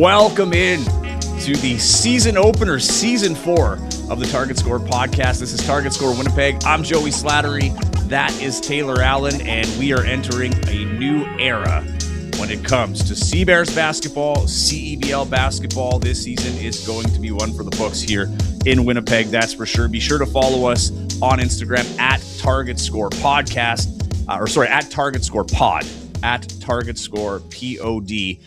Welcome in to the season opener, season 4 of the Target Score podcast. This is Target Score Winnipeg. I'm Joey Slattery. That is Taylor Allen, and we are entering a new era when it comes to CBears basketball, CEBL basketball. This season is going to be one for the books here in Winnipeg, that's for sure. Be sure to follow us on Instagram at Target Score Podcast, at Target Score Pod, at Target Score POD.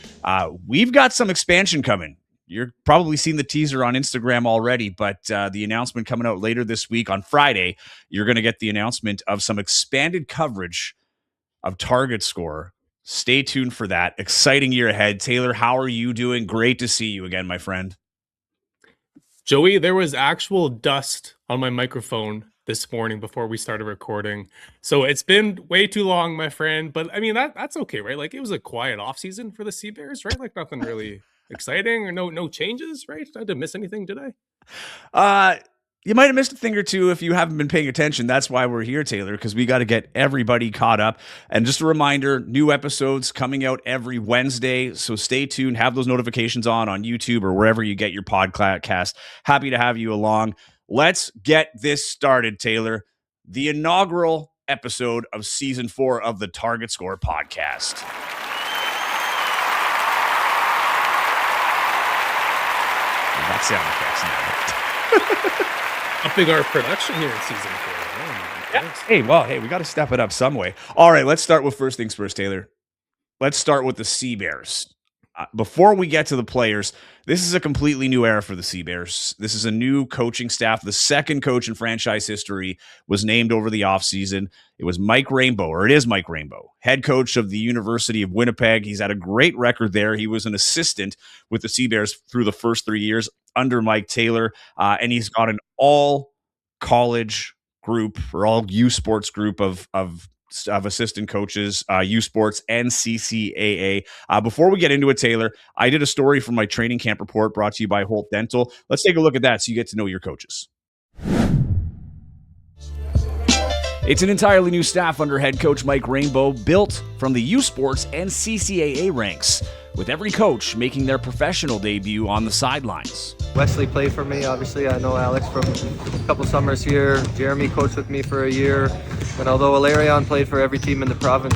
We've got some expansion coming. You're probably seen the teaser on Instagram already, but the announcement coming out later this week on Friday, you're going to get the announcement of some expanded coverage of Target Score. Stay tuned for that. Exciting year ahead. Taylor, how are you doing? Great to see you again, my friend. Joey, there was actual dust on my microphone this morning before we started recording. So it's been way too long, my friend. But I mean, that's okay, right? Like, it was a quiet off season for the CBears, right? Like, nothing really exciting or no changes, right? I didn't miss anything, did I? You might have missed a thing or two if you haven't been paying attention. That's why we're here, Taylor, because we got to get everybody caught up. And just a reminder, new episodes coming out every Wednesday. So stay tuned. Have those notifications on YouTube or wherever you get your podcast. Happy to have you along. Let's get this started, Taylor. The inaugural episode of season 4 of the Target Score podcast. That sound effects now. Upping our production here in season 4. Hey, we got to step it up some way. All right, let's start with first things first, Taylor. Let's start with the CBears. Before we get to the players, this is a completely new era for the CBears. This is a new coaching staff. The second coach in franchise history was named over the offseason. It was Mike Rainbow, or it is Mike Rainbow, head coach of the University of Winnipeg. He's had a great record there. He was an assistant with the CBears through the first 3 years under Mike Taylor, and he's got an all-college group or all U Sports group of assistant coaches, U Sports and CCAA. Before we get into it, Taylor, I did a story from my training camp report brought to you by Holt Dental. Let's take a look at that so you get to know your coaches. It's an entirely new staff under head coach Mike Rainbow, built from the U Sports and CCAA ranks, with every coach making their professional debut on the sidelines. Wesley played for me, obviously. I know Alex from a couple summers here. Jeremy coached with me for a year. And although Alarion played for every team in the province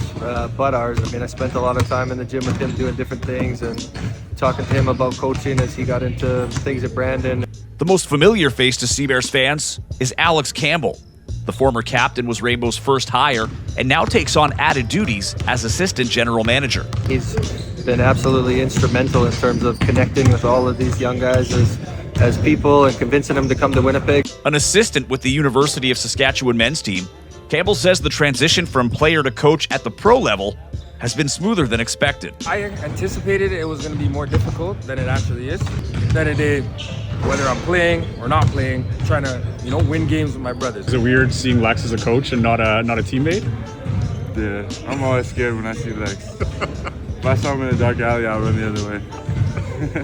but ours, I mean, I spent a lot of time in the gym with him doing different things and talking to him about coaching as he got into things at Brandon. The most familiar face to CBears fans is Alex Campbell. The former captain was Rainbow's first hire and now takes on added duties as assistant general manager. He's been absolutely instrumental in terms of connecting with all of these young guys as people and convincing them to come to Winnipeg. An assistant with the University of Saskatchewan men's team, Campbell says the transition from player to coach at the pro level has been smoother than expected. I anticipated it was going to be more difficult than it actually is, than it did whether I'm playing or not playing, trying to, win games with my brothers. Is it weird seeing Lex as a coach and not a teammate? Yeah, I'm always scared when I see Lex. If I saw him in a dark alley, I'll run the other way.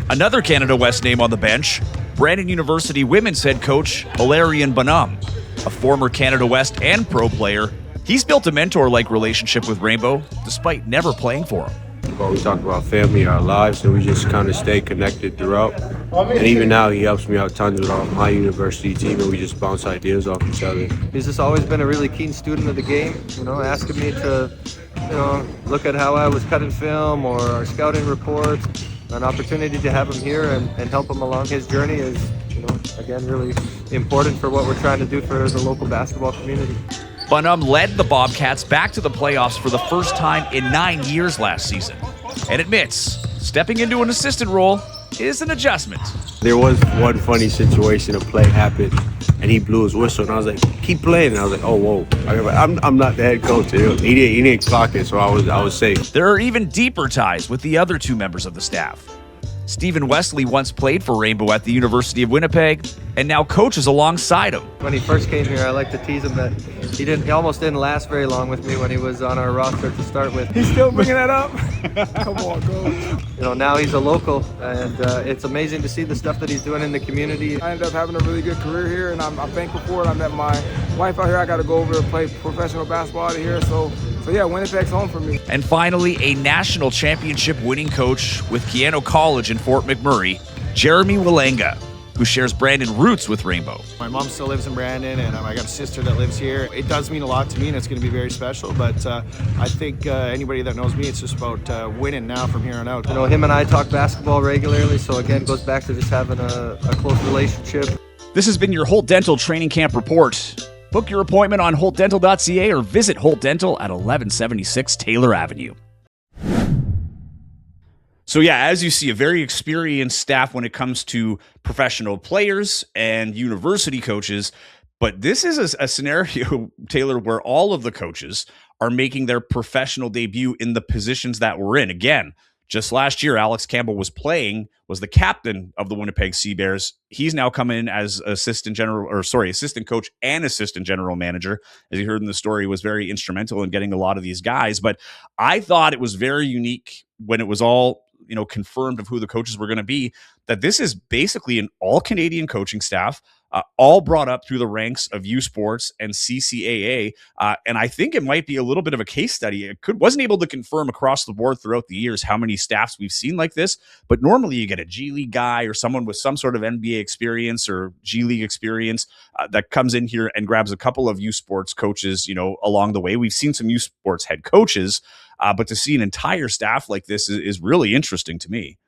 Another Canada West name on the bench, Brandon University women's head coach Valerian Bonhomme, a former Canada West and pro player. He's built a mentor-like relationship with Rainbow, despite never playing for him. Well, we talk about family, our lives, and we just kind of stay connected throughout. And even now, he helps me out tons with my university team, and we just bounce ideas off each other. He's just always been a really keen student of the game, asking me to, look at how I was cutting film or our scouting reports. An opportunity to have him here and help him along his journey is, again, really important for what we're trying to do for the local basketball community. Bonhomme led the Bobcats back to the playoffs for the first time in 9 years last season, and admits stepping into an assistant role is an adjustment. There was one funny situation, a play happened, and he blew his whistle, and I was like, keep playing. And I was like, oh, whoa. I'm not the head coach. He didn't clock it, so I was safe. There are even deeper ties with the other two members of the staff. Stephen Wesley once played for Rainbow at the University of Winnipeg and now coaches alongside him. When he first came here, I like to tease him that he almost didn't last very long with me when he was on our roster to start with. He's still bringing that up? Come on, coach. Now he's a local, and it's amazing to see the stuff that he's doing in the community. I ended up having a really good career here, and I'm thankful for it. I met my wife out here. I got to go over and play professional basketball out of here, so So yeah, Winnipeg's home for me. And finally, a national championship winning coach with Keano College in Fort McMurray, Jeremy Walenga, who shares Brandon roots with Rainbow. My mom still lives in Brandon, and I got a sister that lives here. It does mean a lot to me, and it's going to be very special. But I think anybody that knows me, it's just about winning now from here on out. You know, him and I talk basketball regularly, so again, it goes back to just having a close relationship. This has been your Holt Dental Training Camp Report. Book your appointment on holtdental.ca or visit Holt Dental at 1176 Taylor Avenue. So yeah, as you see, a very experienced staff when it comes to professional players and university coaches. But this is a scenario, Taylor, where all of the coaches are making their professional debut in the positions that we're in. Again, just last year, Alex Campbell was the captain of the Winnipeg Sea Bears. He's now come in as assistant coach and assistant general manager. As you heard in the story, was very instrumental in getting a lot of these guys. But I thought it was very unique when it was all, confirmed of who the coaches were going to be, that this is basically an all-Canadian coaching staff, all brought up through the ranks of U Sports and CCAA. And I think it might be a little bit of a case study. Wasn't able to confirm across the board throughout the years how many staffs we've seen like this, but normally you get a G League guy or someone with some sort of NBA experience or G League experience that comes in here and grabs a couple of U Sports coaches, along the way. We've seen some U Sports head coaches, but to see an entire staff like this is really interesting to me.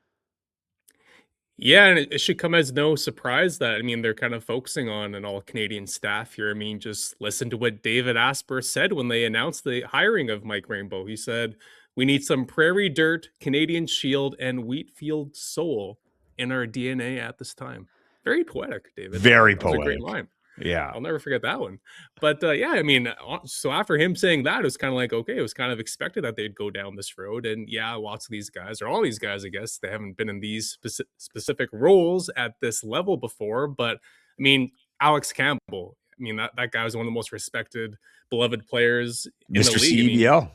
Yeah, and it should come as no surprise that, they're kind of focusing on an all-Canadian staff here. Just listen to what David Asper said when they announced the hiring of Mike Rainbow. He said, "We need some Prairie Dirt, Canadian Shield, and Wheatfield Soul in our DNA at this time." Very poetic, David. Very That was a poetic. great line. Yeah. I'll never forget that one. But so after him saying that, it was kind of like, okay, it was kind of expected that they'd go down this road. And yeah, lots of these guys, or all these guys, I guess, they haven't been in these specific roles at this level before. But Alex Campbell, that guy was one of the most respected, beloved players in Mr. the league. CEBL.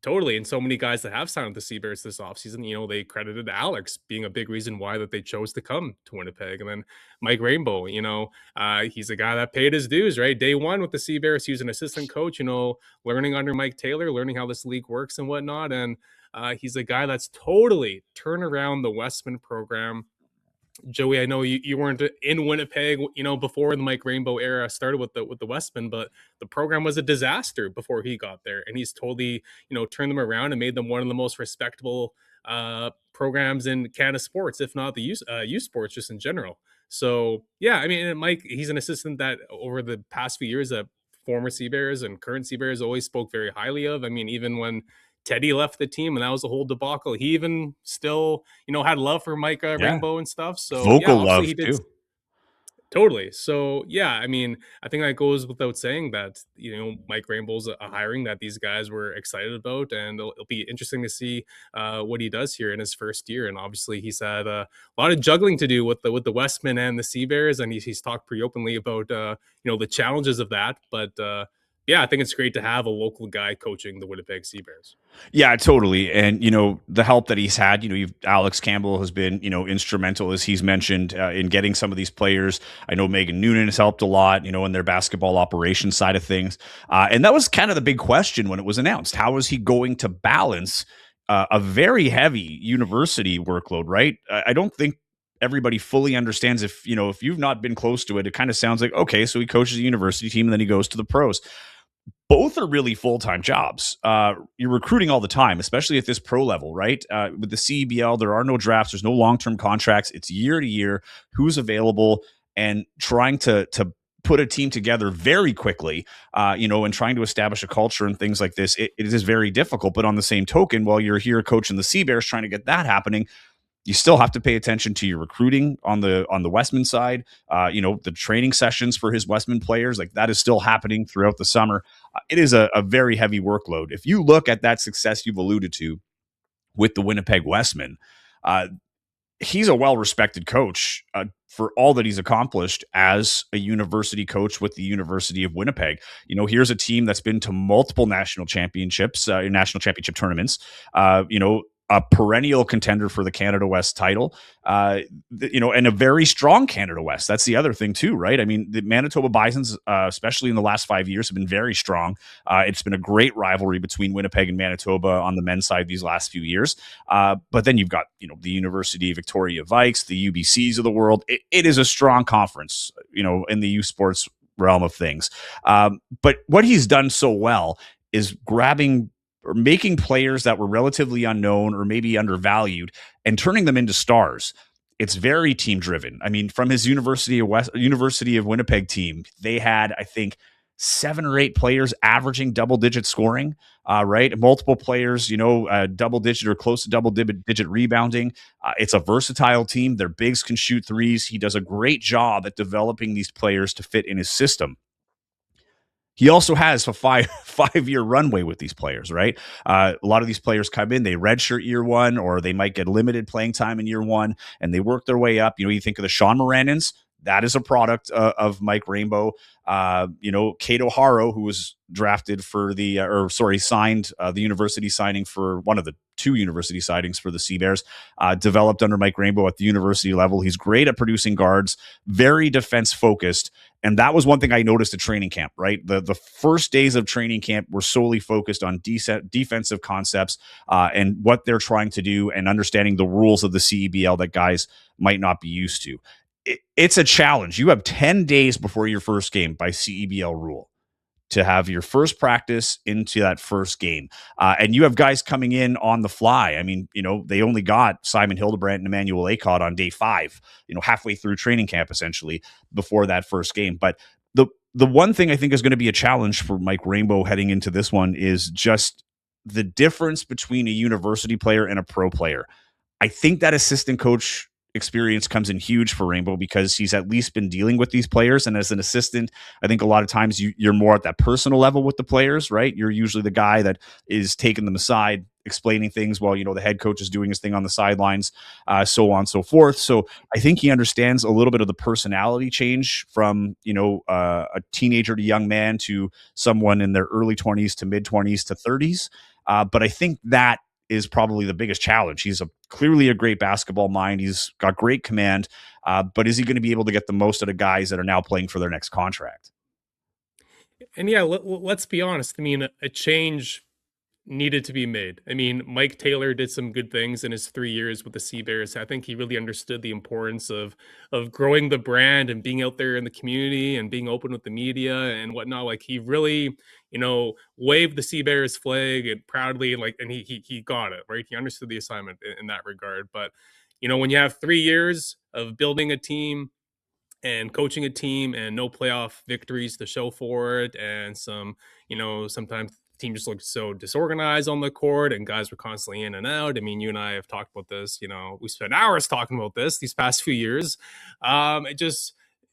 Totally. And so many guys that have signed with the Sea Bears this offseason, they credited Alex being a big reason why that they chose to come to Winnipeg. And then Mike Rainbow, he's a guy that paid his dues, right? Day one with the Sea Bears, he was an assistant coach, learning under Mike Taylor, learning how this league works and whatnot. And he's a guy that's totally turned around the Westman program. Joey, I know you weren't in Winnipeg, before the Mike Rainbow era started with the Westmen, but the program was a disaster before he got there, and he's totally, turned them around and made them one of the most respectable programs in Canada sports, if not the youth sports just in general. So yeah, and Mike, he's an assistant that over the past few years, former Sea Bears and current Sea Bears always spoke very highly of. Even when Teddy left the team and that was a whole debacle, he even still, had love for Mike Rainbow and stuff. So vocal love too. Totally. So yeah, I think that goes without saying that, Mike Rainbow's a hiring that these guys were excited about, and it'll be interesting to see what he does here in his first year. And obviously he's had a lot of juggling to do with the Westmen and the Sea Bears, and he's talked pretty openly about the challenges of that. But yeah, I think it's great to have a local guy coaching the Winnipeg Sea Bears. Yeah, totally. And, the help that he's had, Alex Campbell has been, instrumental, as he's mentioned, in getting some of these players. I know Megan Noonan has helped a lot, in their basketball operations side of things. And that was kind of the big question when it was announced. How is he going to balance a very heavy university workload, right? I don't think everybody fully understands if you've not been close to it, it kind of sounds like, okay, so he coaches a university team and then he goes to the pros. Both are really full-time jobs. You're recruiting all the time, especially at this pro level, right? With the CEBL, there are no drafts. There's no long-term contracts. It's year to year, who's available, and trying to put a team together very quickly, and trying to establish a culture and things like this. It is very difficult. But on the same token, while you're here coaching the Sea Bears, trying to get that happening, you still have to pay attention to your recruiting on the Westman side. The training sessions for his Westman players, like that is still happening throughout the summer. It is a very heavy workload. If you look at that success you've alluded to with the Winnipeg Westmen, he's a well-respected coach for all that he's accomplished as a university coach with the University of Winnipeg. Here's a team that's been to multiple national championship tournaments. a perennial contender for the Canada West title, and a very strong Canada West. That's the other thing too, right? I mean, the Manitoba Bisons, especially in the last 5 years, have been very strong. It's been a great rivalry between Winnipeg and Manitoba on the men's side these last few years. But then you've got, the University of Victoria Vikes, the UBCs of the world. It is a strong conference, in the youth sports realm of things. But what he's done so well is grabbing or making players that were relatively unknown or maybe undervalued and turning them into stars. It's very team driven. I mean, from his University of Winnipeg team, they had, I think, 7 or 8 players averaging double-digit scoring, right? Multiple players, double-digit or close to double-digit rebounding. It's a versatile team. Their bigs can shoot threes. He does a great job at developing these players to fit in his system. He also has a five-year runway with these players, right? A lot of these players come in, they redshirt year one, or they might get limited playing time in year one, and they work their way up. You think of the Sean Morannons, that is a product of Mike Rainbow. Kato Haro, who was drafted for signed the university signing for one of the 2 university signings for the Sea Bears, developed under Mike Rainbow at the university level. He's great at producing guards, very defense focused. And that was one thing I noticed at training camp, right? The first days of training camp were solely focused on defensive concepts and what they're trying to do and understanding the rules of the CEBL that guys might not be used to. It's a challenge. You have 10 days before your first game by CEBL rule to have your first practice into that first game. And you have guys coming in on the fly. I mean, they only got Simon Hildebrandt and Emmanuel Acott on day 5, halfway through training camp, essentially, before that first game. But the one thing I think is going to be a challenge for Mike Rainbow heading into this one is just the difference between a university player and a pro player. I think that assistant coach experience comes in huge for Rainbow because he's at least been dealing with these players. And as an assistant, I think a lot of times you're more at that personal level with the players, right? You're usually the guy that is taking them aside, explaining things while, the head coach is doing his thing on the sidelines, so on and so forth. So I think he understands a little bit of the personality change from, a teenager to young man to someone in their early 20s to mid 20s to 30s. But I think that is probably the biggest challenge. He's clearly a great basketball mind. He's got great command, but is he going to be able to get the most out of guys that are now playing for their next contract? And yeah, let's be honest. I mean, a change needed to be made. I mean, Mike Taylor did some good things in his 3 years with the Sea Bears. I think he really understood the importance of growing the brand and being out there in the community and being open with the media and whatnot. Like he really, waved the Sea Bears flag and proudly, and he got it, right? He understood the assignment in that regard. But, when you have 3 years of building a team and coaching a team and no playoff victories to show for it, and sometimes the team just looked so disorganized on the court and guys were constantly in and out. I mean, you and I have talked about this, we spent hours talking about this these past few years.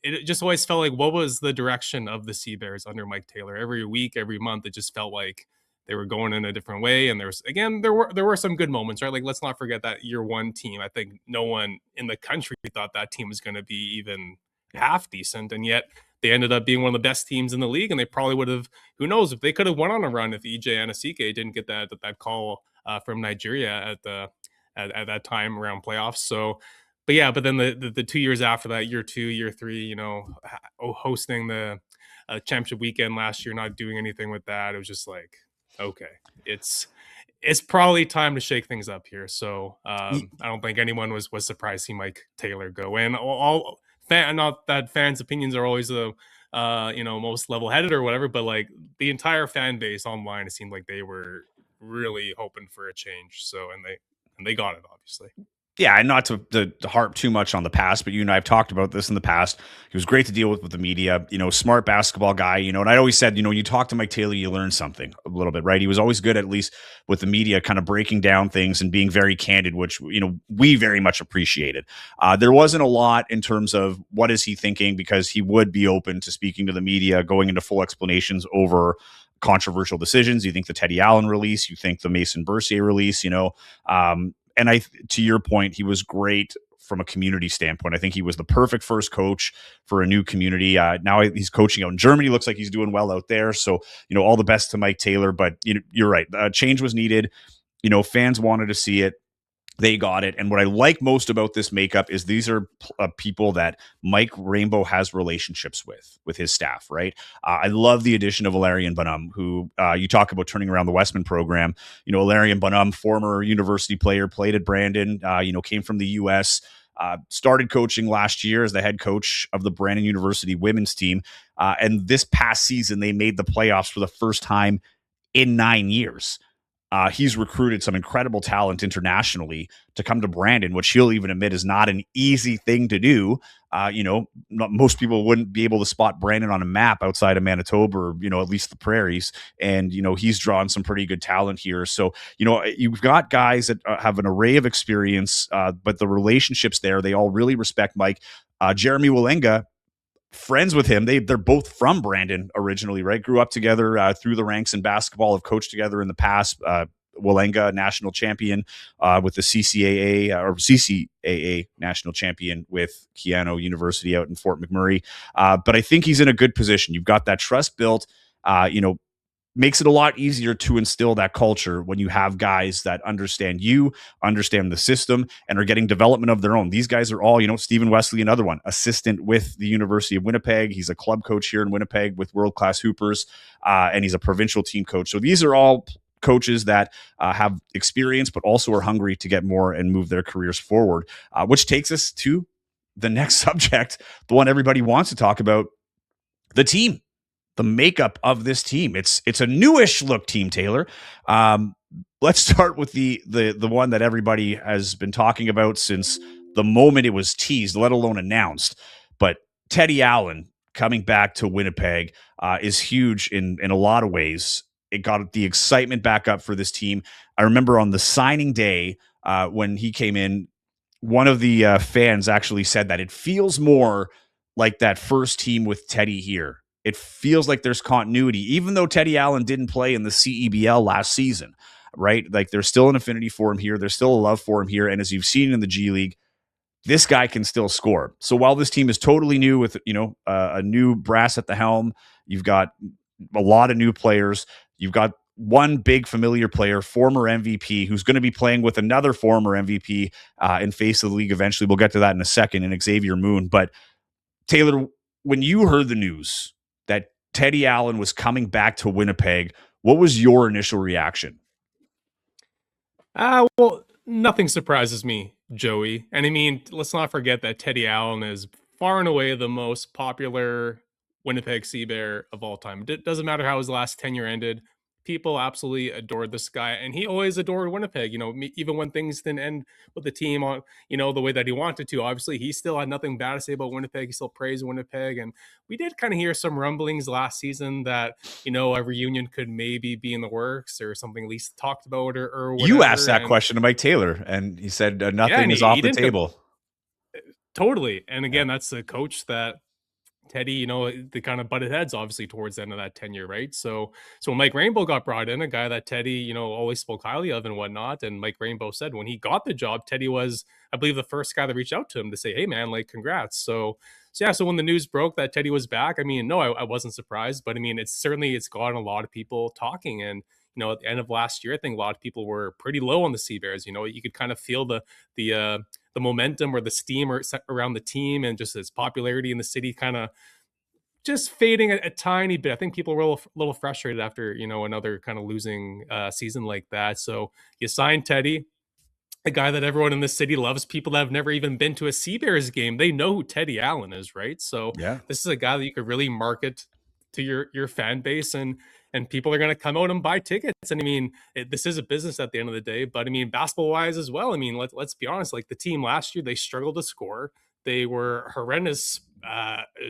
It just always felt like, what was the direction of the Sea Bears under Mike Taylor? Every week, every month, it just felt like they were going in a different way. And there were some good moments, right? Like, let's not forget that year one team. I think no one in the country thought that team was going to be even half decent, and yet they ended up being one of the best teams in the league. And they probably would have, who knows, if they could have went on a run if EJ Anasike didn't get that call from Nigeria at that time around playoffs. So, but then the 2 years after that, year 2, year 3, hosting the championship weekend last year, not doing anything with that, it was just like, okay, it's probably time to shake things up here. So I don't think anyone was surprised to see Mike Taylor go in. Not that fans' opinions are always the most level-headed or whatever, but like the entire fan base online, it seemed like they were really hoping for a change. So and they got it, obviously. Yeah, and not to harp too much on the past, but you and I have talked about this in the past. He was great to deal with the media, smart basketball guy, and I always said, when you talk to Mike Taylor, you learn something a little bit, right? He was always good, at least with the media, kind of breaking down things and being very candid, which, we very much appreciated. There wasn't a lot in terms of what is he thinking, because he would be open to speaking to the media, going into full explanations over controversial decisions. You think the Teddy Allen release, you think the Mason Bercier release, and to your point, he was great from a community standpoint. I think he was the perfect first coach for a new community. Now he's coaching out in Germany. Looks like he's doing well out there. So, all the best to Mike Taylor. But you're right. Change was needed. Fans wanted to see it. They got it. And what I like most about this makeup is these are people that Mike Rainbow has relationships with his staff, right? I love the addition of Valerian Bonhomme, who you talk about turning around the Westman program. Valerian Bonhomme, former university player, played at Brandon, came from the U.S., started coaching last year as the head coach of the Brandon University women's team. And this past season, they made the playoffs for the first time in 9 years. He's recruited some incredible talent internationally to come to Brandon, which he'll even admit is not an easy thing to do. Most people wouldn't be able to spot Brandon on a map outside of Manitoba or, at least the prairies. And, he's drawn some pretty good talent here. So, you've got guys that have an array of experience, but the relationships there, they all really respect Mike. Jeremy Walenga, friends with him. They're both from Brandon originally, right? Grew up together through the ranks in basketball, have coached together in the past. Walenga, national champion with the CCAA national champion with Keano University out in Fort McMurray. But I think he's in a good position. You've got that trust built. Makes it a lot easier to instill that culture when you have guys that understand the system, and are getting development of their own. These guys are all, Stephen Wesley, another one, assistant with the University of Winnipeg. He's a club coach here in Winnipeg with world-class hoopers, and he's a provincial team coach. So these are all coaches that have experience, but also are hungry to get more and move their careers forward, which takes us to the next subject, the one everybody wants to talk about, the team. The makeup of this team. It's a newish look team, Taylor. Let's start with the one that everybody has been talking about since the moment it was teased, let alone announced. But Teddy Allen coming back to Winnipeg is huge in a lot of ways. It got the excitement back up for this team. I remember on the signing day when he came in, one of the fans actually said that it feels more like that first team with Teddy here. It feels like there's continuity, even though Teddy Allen didn't play in the CEBL last season, right? Like, there's still an affinity for him here. There's still a love for him here. And as you've seen in the G League, this guy can still score. So while this team is totally new with, a new brass at the helm, you've got a lot of new players. You've got one big familiar player, former MVP, who's going to be playing with another former MVP in face of the league eventually. We'll get to that in a second, in Xavier Moon. But Taylor, when you heard the news that Teddy Allen was coming back to Winnipeg, what was your initial reaction? Well, nothing surprises me, Joey. And I mean, let's not forget that Teddy Allen is far and away the most popular Winnipeg Sea Bear of all time. It doesn't matter how his last tenure ended. People absolutely adored this guy, and he always adored Winnipeg. Even when things didn't end with the team on, the way that he wanted to. Obviously, he still had nothing bad to say about Winnipeg. He still praised Winnipeg, and we did kind of hear some rumblings last season that a reunion could maybe be in the works, or something at least talked about, or whatever. You asked that question to Mike Taylor, and he said nothing is off the table. Totally, and again, that's a coach that Teddy, they kind of butted heads, obviously, towards the end of that tenure, right? So when Mike Rainbow got brought in, a guy that Teddy, always spoke highly of and whatnot, and Mike Rainbow said when he got the job, Teddy was, I believe, the first guy that reached out to him to say, hey, man, like, congrats. So when the news broke that Teddy was back, I mean, no, I wasn't surprised, but I mean, it's gotten a lot of people talking. And, at the end of last year, I think a lot of people were pretty low on the Sea Bears. You could kind of feel the momentum or the steam around the team, and just its popularity in the city kind of just fading a tiny bit. I think people were a little frustrated after, another kind of losing season like that. So you signed Teddy, a guy that everyone in the city loves. People that have never even been to a Sea Bears game, they know who Teddy Allen is, right? So yeah, this is a guy that you could really market to your fan base, and people are going to come out and buy tickets. And I mean, this is a business at the end of the day, but I mean, basketball wise as well. I mean, let's be honest, like, the team last year, they struggled to score. They were horrendous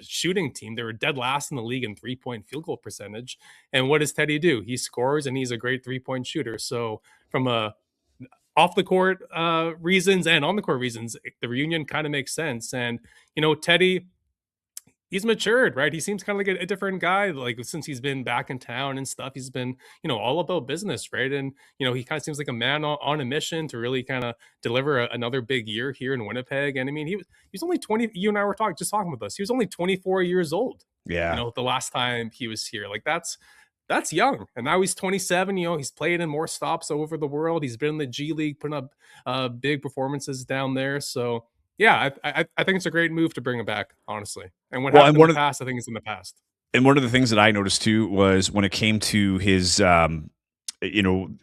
shooting team. They were dead last in the league in 3-point field goal percentage. And what does Teddy do? He scores, and he's a great 3-point shooter. So from a off the court reasons and on the court reasons, the reunion kind of makes sense. And Teddy, he's matured, right? He seems kind of like a different guy. Like, since he's been back in town and stuff, he's been, all about business, right? And, he kind of seems like a man on a mission to really kind of deliver another big year here in Winnipeg. And I mean, he's only 20. You and I were talking about this. He was only 24 years old. Yeah. The last time he was here. Like, that's that's young. And now he's 27. He's played in more stops over the world. He's been in the G League, putting up big performances down there. So yeah, I think it's a great move to bring him back, honestly. And what Well, happened in the past, I think it's in the past. And one of the things that I noticed too was when it came to his,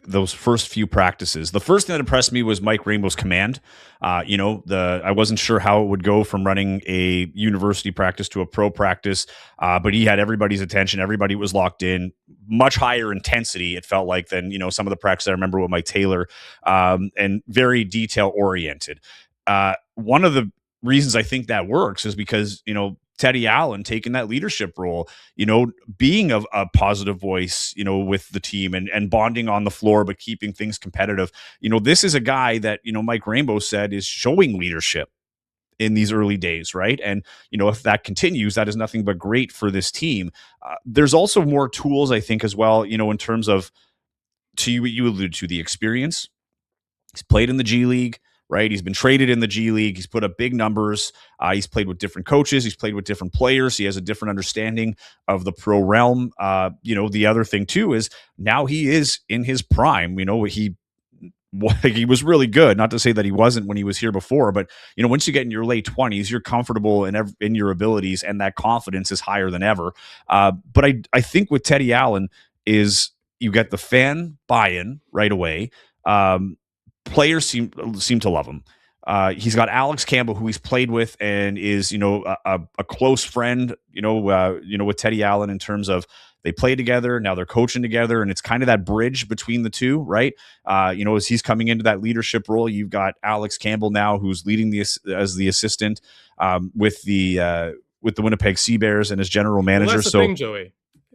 those first few practices. The first thing that impressed me was Mike Rainbow's command. I wasn't sure how it would go from running a university practice to a pro practice, but he had everybody's attention. Everybody was locked in. Much higher intensity, it felt like, than some of the practices I remember with Mike Taylor, and very detail oriented. One of the reasons I think that works is because Teddy Allen taking that leadership role, being a positive voice, with the team and bonding on the floor, but keeping things competitive. This is a guy that, Mike Rainbow said is showing leadership in these early days, right? And, if that continues, that is nothing but great for this team. There's also more tools, I think, as well, in terms of, you alluded to, the experience. He's played in the G League, right? He's been traded in the G League. He's put up big numbers. He's played with different coaches. He's played with different players. He has a different understanding of the pro realm. The other thing too is now he is in his prime. He was really good. Not to say that he wasn't when he was here before, but once you get in your late 20s, you're comfortable in your abilities, and that confidence is higher than ever. But I think with Teddy Allen is you get the fan buy-in right away. Players seem to love him. He's got Alex Campbell, who he's played with and is, a close friend, with Teddy Allen, in terms of they play together. Now they're coaching together, and it's kind of that bridge between the two, right? As he's coming into that leadership role, you've got Alex Campbell now, who's leading as the assistant with the Winnipeg CEBL and as general manager. Well, that's the thing, Joey.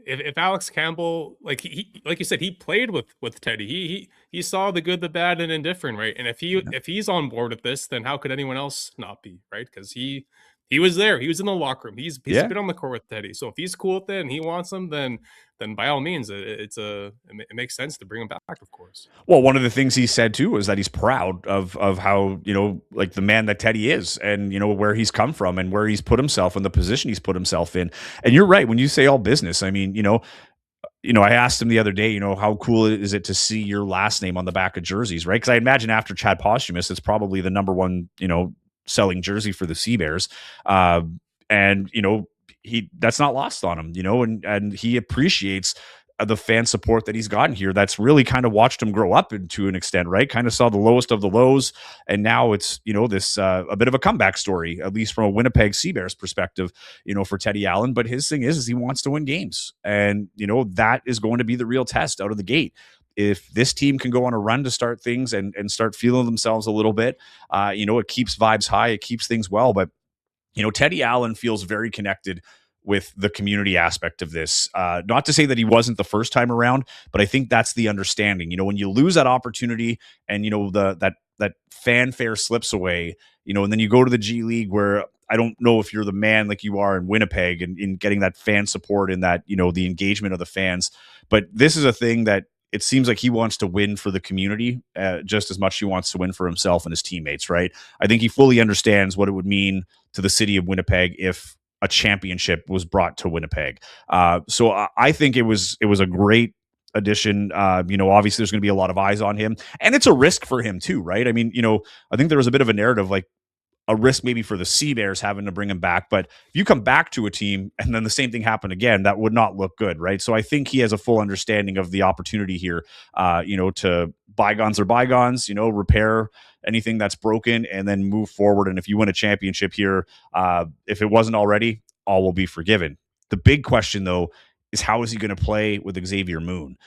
If Alex Campbell, like you said, he played with Teddy. He saw the good, the bad, and indifferent, right? And if he's on board with this, then how could anyone else not be, right? Because he was there. He was in the locker room. He's been on the court with Teddy. So if he's cool with it and he wants him, then by all means, it makes sense to bring him back, of course. Well, one of the things he said too is that he's proud of how, like the man that Teddy is, and where he's come from and where he's put himself and the position he's put himself in. And you're right when you say all business. I mean, I asked him the other day, how cool is it to see your last name on the back of jerseys, right? Because I imagine after Chad Posthumous, it's probably the number one, selling jersey for the CEBL. And that's not lost on him, and he appreciates the fan support that he's gotten here. That's really kind of watched him grow up to an extent, right? Kind of saw the lowest of the lows, and now it's this a bit of a comeback story, at least from a Winnipeg CEBL perspective, for Teddy Allen. But his thing is he wants to win games, and that is going to be the real test out of the gate. If this team can go on a run to start things and start feeling themselves a little bit, it keeps vibes high, it keeps things well. But Teddy Allen feels very connected with the community aspect of this. Not to say that he wasn't the first time around, but I think that's the understanding. When you lose that opportunity and that fanfare slips away, and then you go to the G League, where I don't know if you're the man like you are in Winnipeg and in getting that fan support and that the engagement of the fans. But this is a thing that it seems like he wants to win for the community just as much as he wants to win for himself and his teammates, right? I think he fully understands what it would mean to the city of Winnipeg if a championship was brought to Winnipeg. So I think it was a great addition. Obviously there's going to be a lot of eyes on him, and it's a risk for him too, right? I mean, I think there was a bit of a narrative, like a risk maybe for the CEBL having to bring him back. But if you come back to a team and then the same thing happened again, that would not look good, right? So I think he has a full understanding of the opportunity here, to bygones are bygones, repair anything that's broken and then move forward. And if you win a championship here, if it wasn't already, all will be forgiven. The big question, though, is how is he going to play with Xavier Moon?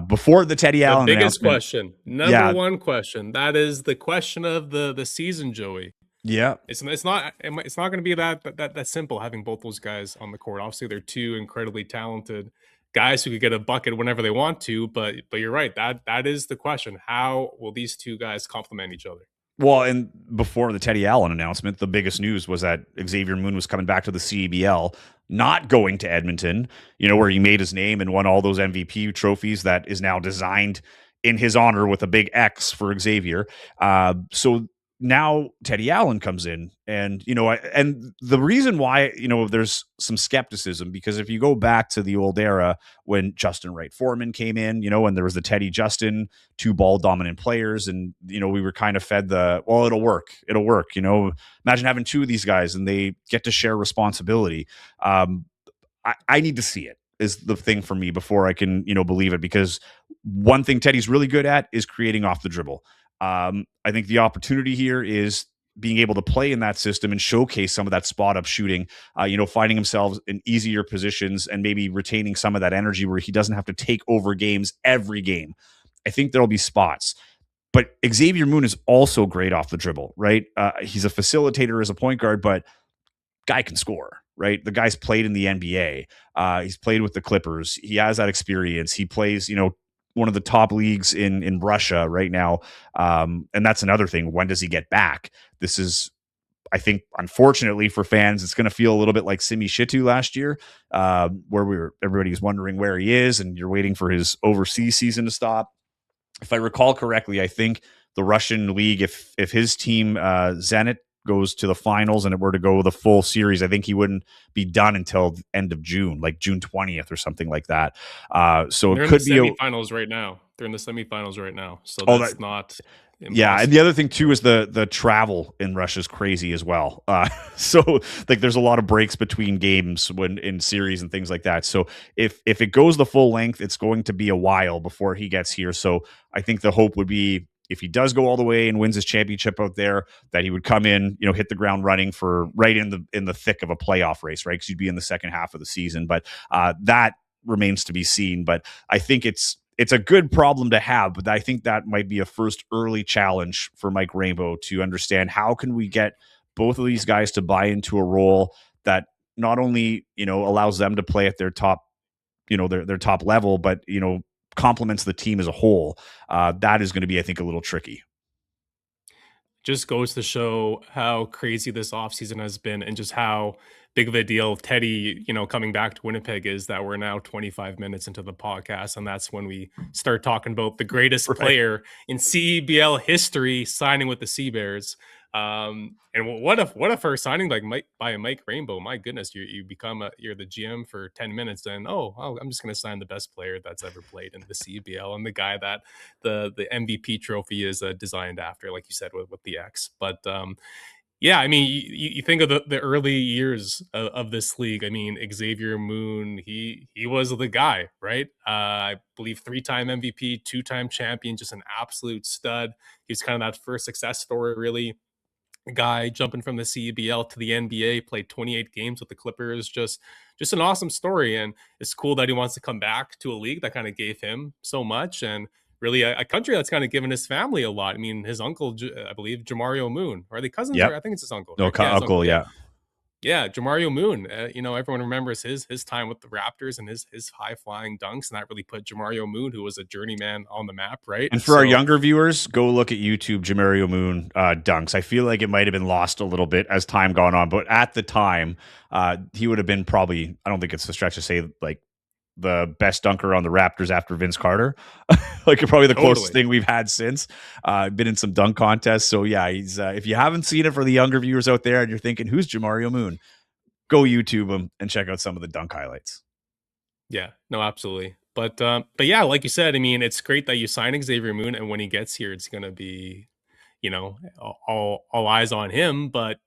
Before the Teddy Allen biggest question, number one question, that is the question of the season, Joey. Yeah, it's not going to be that simple having both those guys on the court. Obviously, they're two incredibly talented guys who could get a bucket whenever they want to. But you're right, that is the question. How will these two guys complement each other? Well, and before the Teddy Allen announcement, the biggest news was that Xavier Moon was coming back to the CEBL, not going to Edmonton, where he made his name and won all those MVP trophies that is now designed in his honor with a big X for Xavier. So now Teddy Allen comes in, and and the reason why there's some skepticism, because if you go back to the old era when Justin Wright Foreman came in, and there was the Teddy Justin, two ball dominant players, and we were kind of fed it'll work, imagine having two of these guys and they get to share responsibility. I need to see it, is the thing for me, before I can believe it, because one thing Teddy's really good at is creating off the dribble. I think the opportunity here is being able to play in that system and showcase some of that spot up shooting, finding himself in easier positions and maybe retaining some of that energy where he doesn't have to take over games every game. I think there'll be spots. But Xavier Moon is also great off the dribble, right? He's a facilitator as a point guard, but guy can score, right? The guy's played in the NBA. He's played with the Clippers. He has that experience. He plays, one of the top leagues in Russia right now. And that's another thing. When does he get back? This is, I think, unfortunately for fans, it's going to feel a little bit like Simi Shitu last year, where everybody was wondering where he is, and you're waiting for his overseas season to stop. If I recall correctly, I think the Russian league, if his team, Zenit, goes to the finals and it were to go the full series, I think he wouldn't be done until the end of June, like June 20th or something like that. So they're it could be semifinals right now. They're in the semifinals right now. So that's not impossible. Yeah, and the other thing too is the travel in Russia is crazy as well. So like there's a lot of breaks between games when in series and things like that. So if it goes the full length, it's going to be a while before he gets here. So I think the hope would be, if he does go all the way and wins his championship out there, that he would come in, hit the ground running for right in the thick of a playoff race, right? Because he'd be in the second half of the season. But that remains to be seen. But I think it's a good problem to have. But I think that might be a first early challenge for Mike Rainbow to understand, how can we get both of these guys to buy into a role that not only allows them to play at their top, their top level, but complements the team as a whole. That is going to be, I think, a little tricky. Just goes to show how crazy this offseason has been, and just how big of a deal Teddy, coming back to Winnipeg is, that we're now 25 minutes into the podcast. And that's when we start talking about the greatest player in CEBL history signing with the Sea Bears. And what if her signing by Mike Rainbow? My goodness, you're the GM for 10 minutes, and I'm just going to sign the best player that's ever played in the CBL, and the guy that the MVP trophy is designed after, like you said, with the X. But yeah, I mean, you think of the early years of this league. I mean, Xavier Moon, he was the guy, right? I believe 3-time MVP, 2-time champion, just an absolute stud. He's kind of that first success story, really. Guy jumping from the CEBL to the NBA, played 28 games with the Clippers. Just an awesome story. And it's cool that he wants to come back to a league that kind of gave him so much, and really a country that's kind of given his family a lot. I mean, his uncle, I believe, Jamario Moon. Are they cousins? Yep. Or I think it's his uncle. No, right? Yeah, uncle, yeah. Yeah, Jamario Moon. Everyone remembers his time with the Raptors and his high flying dunks, and that really put Jamario Moon, who was a journeyman, on the map, right? And for our younger viewers, go look at YouTube Jamario Moon dunks. I feel like it might have been lost a little bit as time gone on, but at the time, he would have been probably, I don't think it's a stretch to say, like, the best dunker on the Raptors after Vince Carter. Like, probably the closest thing we've had since. Been in some dunk contests. So yeah, he's if you haven't seen it, for the younger viewers out there and you're thinking, who's Jamario Moon, go YouTube him and check out some of the dunk highlights. Yeah, no, absolutely. But yeah, like you said, I mean, it's great that you sign Xavier Moon, and when he gets here, it's going to be, all eyes on him. But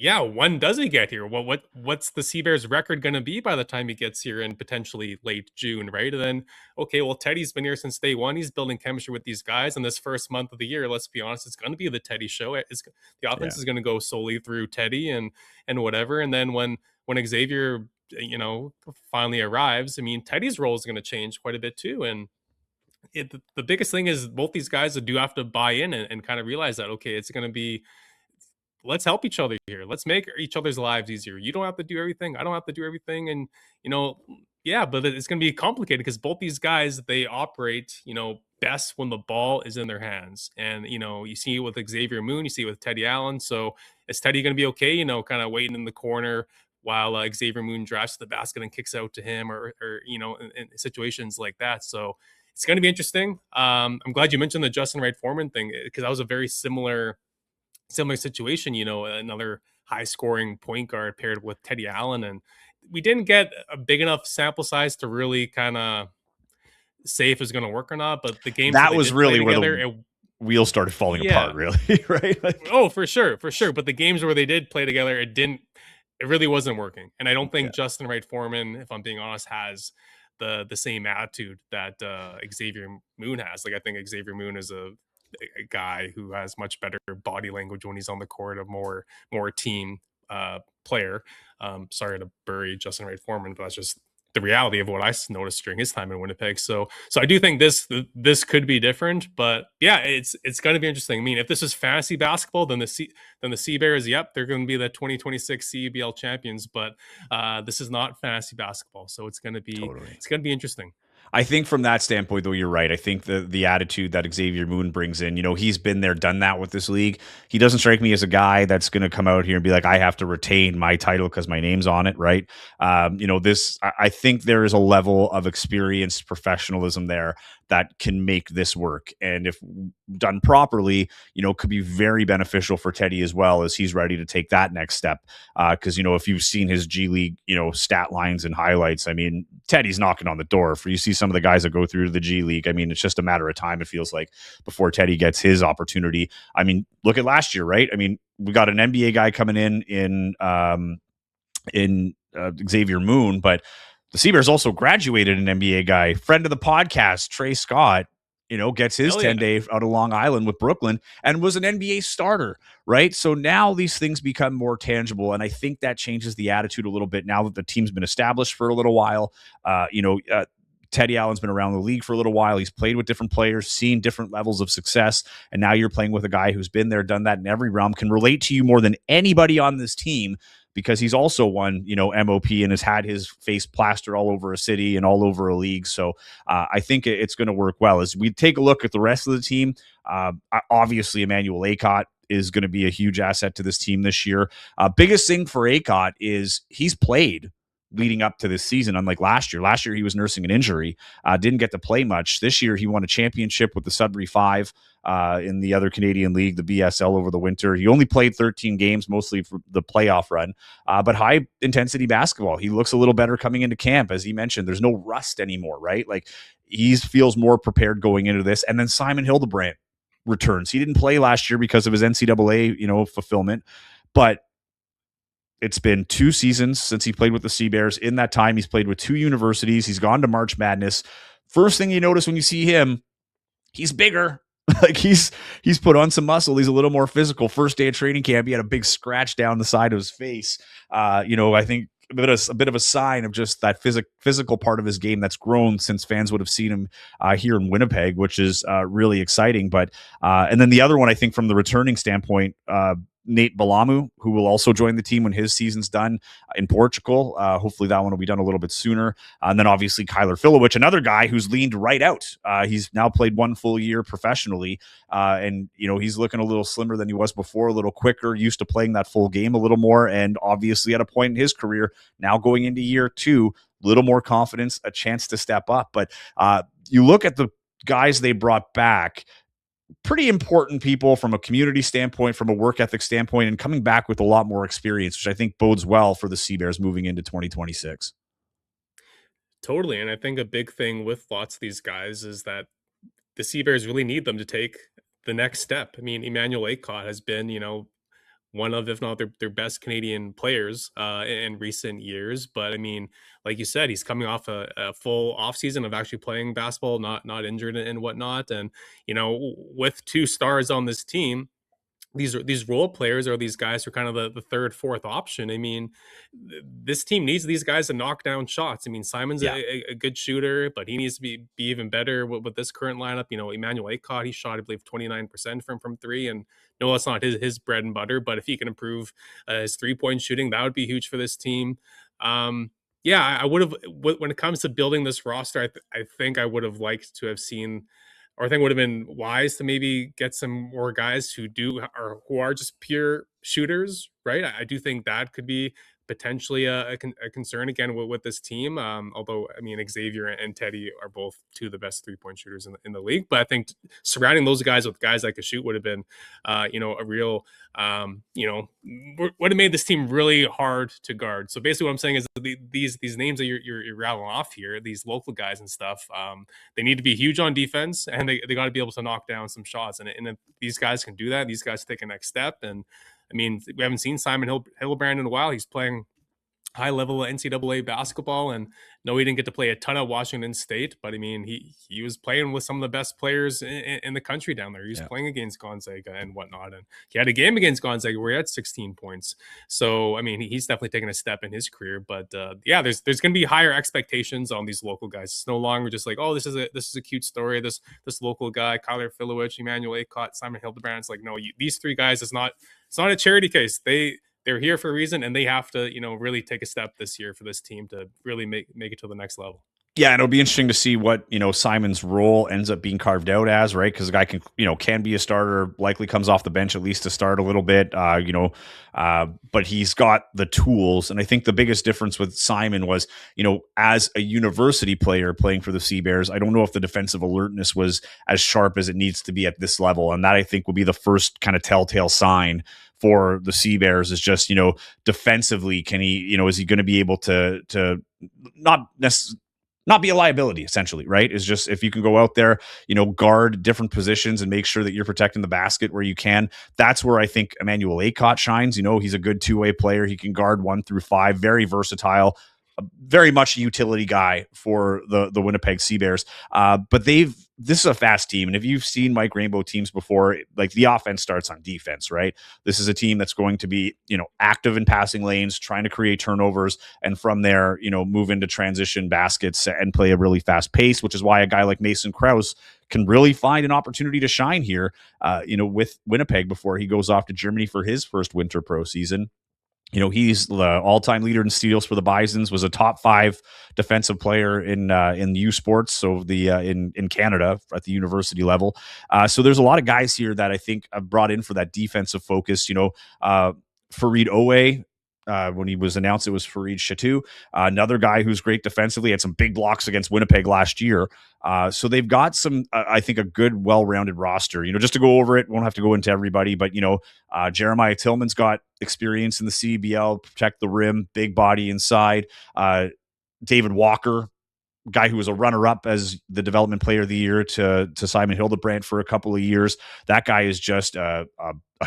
yeah, when does he get here? What's the Sea Bears record going to be by the time he gets here in potentially late June, right? And then, okay, well, Teddy's been here since day one. He's building chemistry with these guys. And this first month of the year, let's be honest, it's going to be the Teddy show. The offense is going to go solely through Teddy and whatever. And then when Xavier, finally arrives, I mean, Teddy's role is going to change quite a bit too. And the biggest thing is both these guys do have to buy in and kind of realize that, okay, it's going to be, let's help each other here. Let's make each other's lives easier. You don't have to do everything. I don't have to do everything. And, yeah, but it's going to be complicated because both these guys, they operate, best when the ball is in their hands. And, you see it with Xavier Moon, you see it with Teddy Allen. So is Teddy going to be okay, kind of waiting in the corner while Xavier Moon drives to the basket and kicks out to him or in situations like that. So it's going to be interesting. I'm glad you mentioned the Justin Wright Foreman thing, because that was a very similar similar situation, another high scoring point guard paired with Teddy Allen. And we didn't get a big enough sample size to really kind of say if it's going to work or not. But the games that That they was did play really where together, the wheels started falling apart, yeah. really, right? Oh, for sure, for sure. But the games where they did play together, it really wasn't working. And I don't think Yeah. Justin Wright Foreman, if I'm being honest, has the same attitude that Xavier Moon has. Like, I think Xavier Moon is a guy who has much better body language when he's on the court, a more team player. Sorry to bury Justin Wright Foreman, but that's just the reality of what I noticed during his time in Winnipeg. So I do think this could be different, but yeah, it's going to be interesting. I mean, if this is fantasy basketball, then the Sea Bears, yep, they're going to be the 2026 CEBL champions. But this is not fantasy basketball, so it's going to be interesting. I think from that standpoint, though, you're right. I think the attitude that Xavier Moon brings in, he's been there, done that with this league. He doesn't strike me as a guy that's going to come out here and be like, I have to retain my title because my name's on it, right? I think there is a level of experienced professionalism there that can make this work. And if done properly, could be very beneficial for Teddy as well, as he's ready to take that next step. Because, if you've seen his G League, stat lines and highlights, I mean, Teddy's knocking on the door. For you see some of the guys that go through to the G League, I mean, it's just a matter of time, it feels like, before Teddy gets his opportunity. I mean, look at last year, right? I mean, we got an NBA guy coming in Xavier Moon, but the Seabears also graduated an NBA guy, friend of the podcast, Trey Scott, gets his 10-day out of Long Island with Brooklyn and was an NBA starter, right? So now these things become more tangible, and I think that changes the attitude a little bit now that the team's been established for a little while. Teddy Allen's been around the league for a little while. He's played with different players, seen different levels of success, and now you're playing with a guy who's been there, done that in every realm, can relate to you more than anybody on this team, because he's also won, MOP and has had his face plastered all over a city and all over a league. So I think it's going to work well. As we take a look at the rest of the team, obviously Emmanuel Acott is going to be a huge asset to this team this year. Biggest thing for Acott is he's played leading up to this season, unlike last year. Last year, he was nursing an injury, didn't get to play much. This year, he won a championship with the Sudbury Five in the other Canadian League, the BSL, over the winter. He only played 13 games, mostly for the playoff run, but high-intensity basketball. He looks a little better coming into camp. As he mentioned, there's no rust anymore, right? Like, he feels more prepared going into this. And then Simon Hildebrandt returns. He didn't play last year because of his NCAA, fulfillment, but it's been 2 seasons since he played with the Sea Bears. In that time, he's played with 2 universities. He's gone to March Madness. First thing you notice when you see him, he's bigger. Like, he's put on some muscle. He's a little more physical. First day of training camp, he had a big scratch down the side of his face. I think a bit of a sign of just that physical part of his game that's grown since fans would have seen him here in Winnipeg, which is really exciting. But and then the other one, I think, from the returning standpoint, Nate Balamu, who will also join the team when his season's done in Portugal. Hopefully that one will be done a little bit sooner. And then obviously Kyler Filowich, another guy who's leaned right out. He's now played 1 full year professionally. And, he's looking a little slimmer than he was before, a little quicker, used to playing that full game a little more. And obviously at a point in his career, now going into year 2, a little more confidence, a chance to step up. But you look at the guys they brought back, pretty important people from a community standpoint, from a work ethic standpoint, and coming back with a lot more experience, which I think bodes well for the Sea Bears moving into 2026. Totally. And I think a big thing with lots of these guys is that the Sea Bears really need them to take the next step. I mean, Emmanuel Acott has been, one of, if not their best Canadian players in recent years. But I mean, like you said, he's coming off a full offseason of actually playing basketball, not injured and whatnot. And, with 2 stars on this team, these role players are these guys who are kind of the third, fourth option. I mean, this team needs these guys to knock down shots. I mean, Simon's a good shooter, but he needs to be even better with this current lineup. Emmanuel Acott, he shot, I believe, 29% from 3. And no, that's not his bread and butter, but if he can improve his 3-point shooting, that would be huge for this team. I would have, when it comes to building this roster, I think I would have liked to have seen, or I think would have been wise to maybe get some more guys who are just pure shooters, right? I do think that could be potentially a concern again with this team. Although, I mean, Xavier and Teddy are both two of the best 3-point shooters in the league. But I think surrounding those guys with guys that could shoot would have been, a real, would have made this team really hard to guard. So basically what I'm saying is these names that you're rattling off here, these local guys and stuff, they need to be huge on defense, and they got to be able to knock down some shots. And if these guys can do that, these guys take a next step. And I mean, we haven't seen Simon Hillebrand in a while. He's playing high level NCAA basketball, and no, he didn't get to play a ton at Washington State, but I mean, he was playing with some of the best players in the country down there. He was playing against Gonzaga and whatnot, and he had a game against Gonzaga where he had 16 points. So I mean, he's definitely taken a step in his career. But there's going to be higher expectations on these local guys. It's no longer just like, oh, this is a cute story. This local guy, Kyler Filowich, Emmanuel Acott, Simon Hildebrand. It's like, no, these three guys it's not a charity case. They're here for a reason, and they have to, really take a step this year for this team to really make it to the next level. Yeah, and it'll be interesting to see what, Simon's role ends up being carved out as, right? Because the guy can be a starter, likely comes off the bench at least to start a little bit, but he's got the tools. And I think the biggest difference with Simon was, as a university player playing for the Sea Bears, I don't know if the defensive alertness was as sharp as it needs to be at this level. And that, I think, will be the first kind of telltale sign for the Sea Bears is just, defensively, can he, is he going to be able to not be a liability, essentially, right? Is just if you can go out there, guard different positions and make sure that you're protecting the basket where you can. That's where I think Emmanuel Acott shines. He's a good two-way player. He can guard 1 through 5, very versatile, very much a utility guy for the Winnipeg Sea Bears. But this is a fast team. And if you've seen Mike Rainbow teams before, like the offense starts on defense, right? This is a team that's going to be, active in passing lanes, trying to create turnovers. And from there, move into transition baskets and play a really fast pace, which is why a guy like Mason Krause can really find an opportunity to shine here, with Winnipeg before he goes off to Germany for his first winter pro season. He's the all-time leader in steals for the Bisons, was a top 5 defensive player in U Sports, so in Canada at the university level. So there's a lot of guys here that I think I've brought in for that defensive focus. Fareed Owe, when he was announced, it was Fareed Chatou, another guy who's great defensively, had some big blocks against Winnipeg last year. So they've got some, I think, a good, well-rounded roster. Just to go over it, won't have to go into everybody, but, Jeremiah Tillman's got experience in the CEBL, protect the rim, big body inside. David Walker, guy who was a runner-up as the development player of the year to Simon Hildebrandt for a couple of years. That guy is just a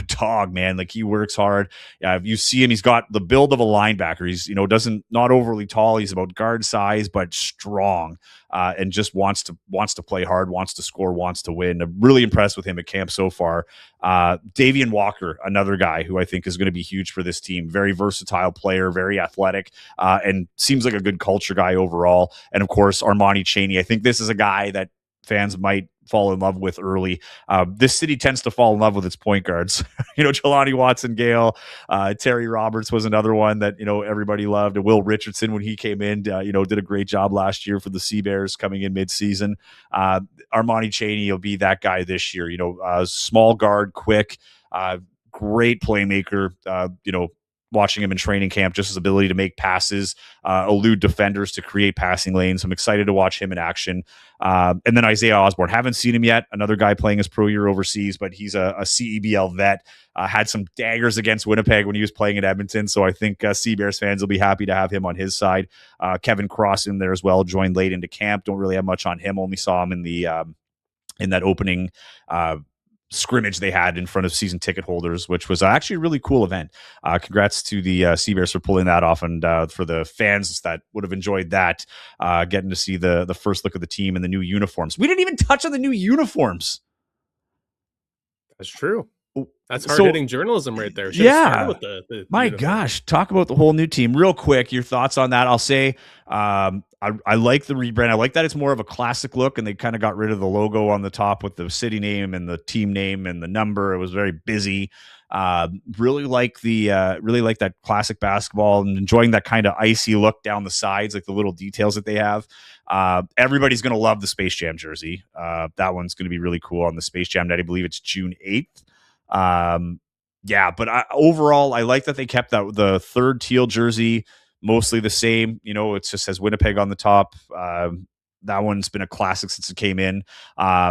dog, man. Like, he works hard. If you see him, he's got the build of a linebacker. He's, not overly tall. He's about guard size, but strong, and just wants to play hard, wants to score, wants to win. I'm really impressed with him at camp so far. Davian Walker, another guy who I think is going to be huge for this team. Very versatile player, very athletic, and seems like a good culture guy overall. And of course, Armani Chaney. I think this is a guy that fans might fall in love with early. This city tends to fall in love with its point guards. Jelani Watson-Gale, Terry Roberts was another one that, everybody loved. And Will Richardson, when he came in, did a great job last year for the Sea Bears coming in mid-season. Armani Chaney will be that guy this year, small guard, quick, great playmaker, watching him in training camp, just his ability to make passes, elude defenders, to create passing lanes. I'm excited to watch him in action. And then Isaiah Osborne, haven't seen him yet. Another guy playing his pro year overseas, but he's a CEBL vet. Had some daggers against Winnipeg when he was playing at Edmonton. So I think Sea Bears fans will be happy to have him on his side. Kevin Cross in there as well, joined late into camp. Don't really have much on him. Only saw him in that opening scrimmage they had in front of season ticket holders, which was actually a really cool event. Congrats to the Sea Bears for pulling that off, and for the fans that would have enjoyed that, getting to see the first look of the team in the new uniforms. We didn't even touch on the new uniforms. That's true. That's hard-hitting journalism right there. Yeah. With the My gosh, talk about the whole new team real quick. Your thoughts on that? I'll say I like the rebrand. I like that it's more of a classic look, and they kind of got rid of the logo on the top with the city name and the team name and the number. It was very busy. Really like that classic basketball, and enjoying that kind of icy look down the sides, like the little details that they have. Everybody's going to love the Space Jam jersey. That one's going to be really cool on the Space Jam night. I believe it's June 8th. Yeah, but overall, I like that they kept the third teal jersey mostly the same. It just says Winnipeg on the top. That one's been a classic since it came in.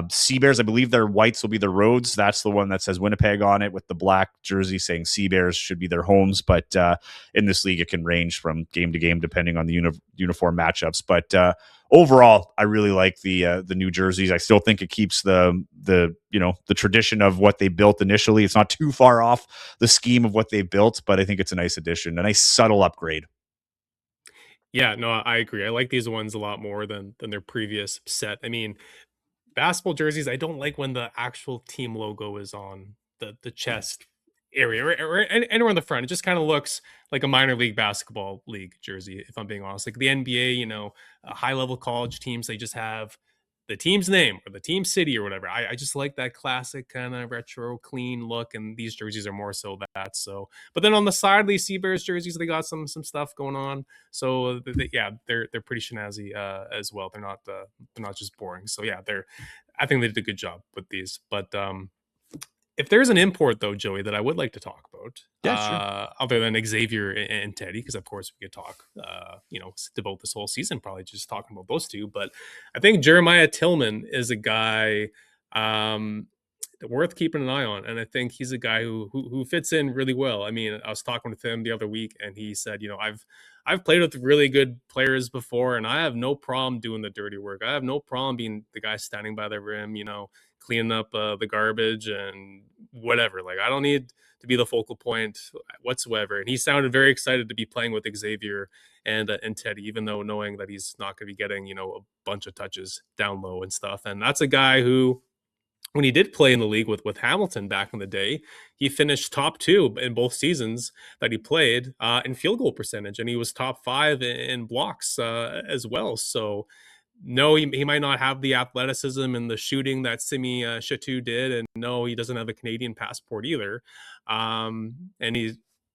Sea Bears, I believe their whites will be their roads. That's the one that says Winnipeg on it with the black jersey saying Sea Bears should be their homes. But in this league, it can range from game to game depending on the uniform matchups. But overall, I really like the new jerseys. I still think it keeps the tradition of what they built initially. It's not too far off the scheme of what they built, but I think it's a nice addition, a nice subtle upgrade. Yeah, no, I agree. I like these ones a lot more than their previous set. I mean, basketball jerseys, I don't like when the actual team logo is on the chest area or anywhere on the front. It just kind of looks like a minor league basketball league jersey, if I'm being honest. Like the NBA, high level college teams, they just have the team's name or the team city or whatever. I just like that classic kind of retro clean look, and these jerseys are more so that. So, but then on the side of these Sea Bears jerseys, they got some stuff going on. So they're pretty snazzy as well. They're not just boring. So yeah, I think they did a good job with these. But if there's an import though, Joey, that I would like to talk about, other than Xavier and Teddy, because of course we could talk, devote this whole season probably just talking about those two. But I think Jeremiah Tillman is a guy worth keeping an eye on, and I think he's a guy who fits in really well. I mean, I was talking with him the other week, and he said, I've played with really good players before, and I have no problem doing the dirty work. I have no problem being the guy standing by the rim, cleaning up the garbage and whatever. Like, I don't need to be the focal point whatsoever. And he sounded very excited to be playing with Xavier and Teddy, even though knowing that he's not going to be getting, a bunch of touches down low and stuff. And that's a guy who, when he did play in the league with Hamilton back in the day, he finished top 2 in both seasons that he played in field goal percentage, and he was top 5 in blocks as well. So no, he might not have the athleticism and the shooting that Simi Chateau did, and no, he doesn't have a Canadian passport either.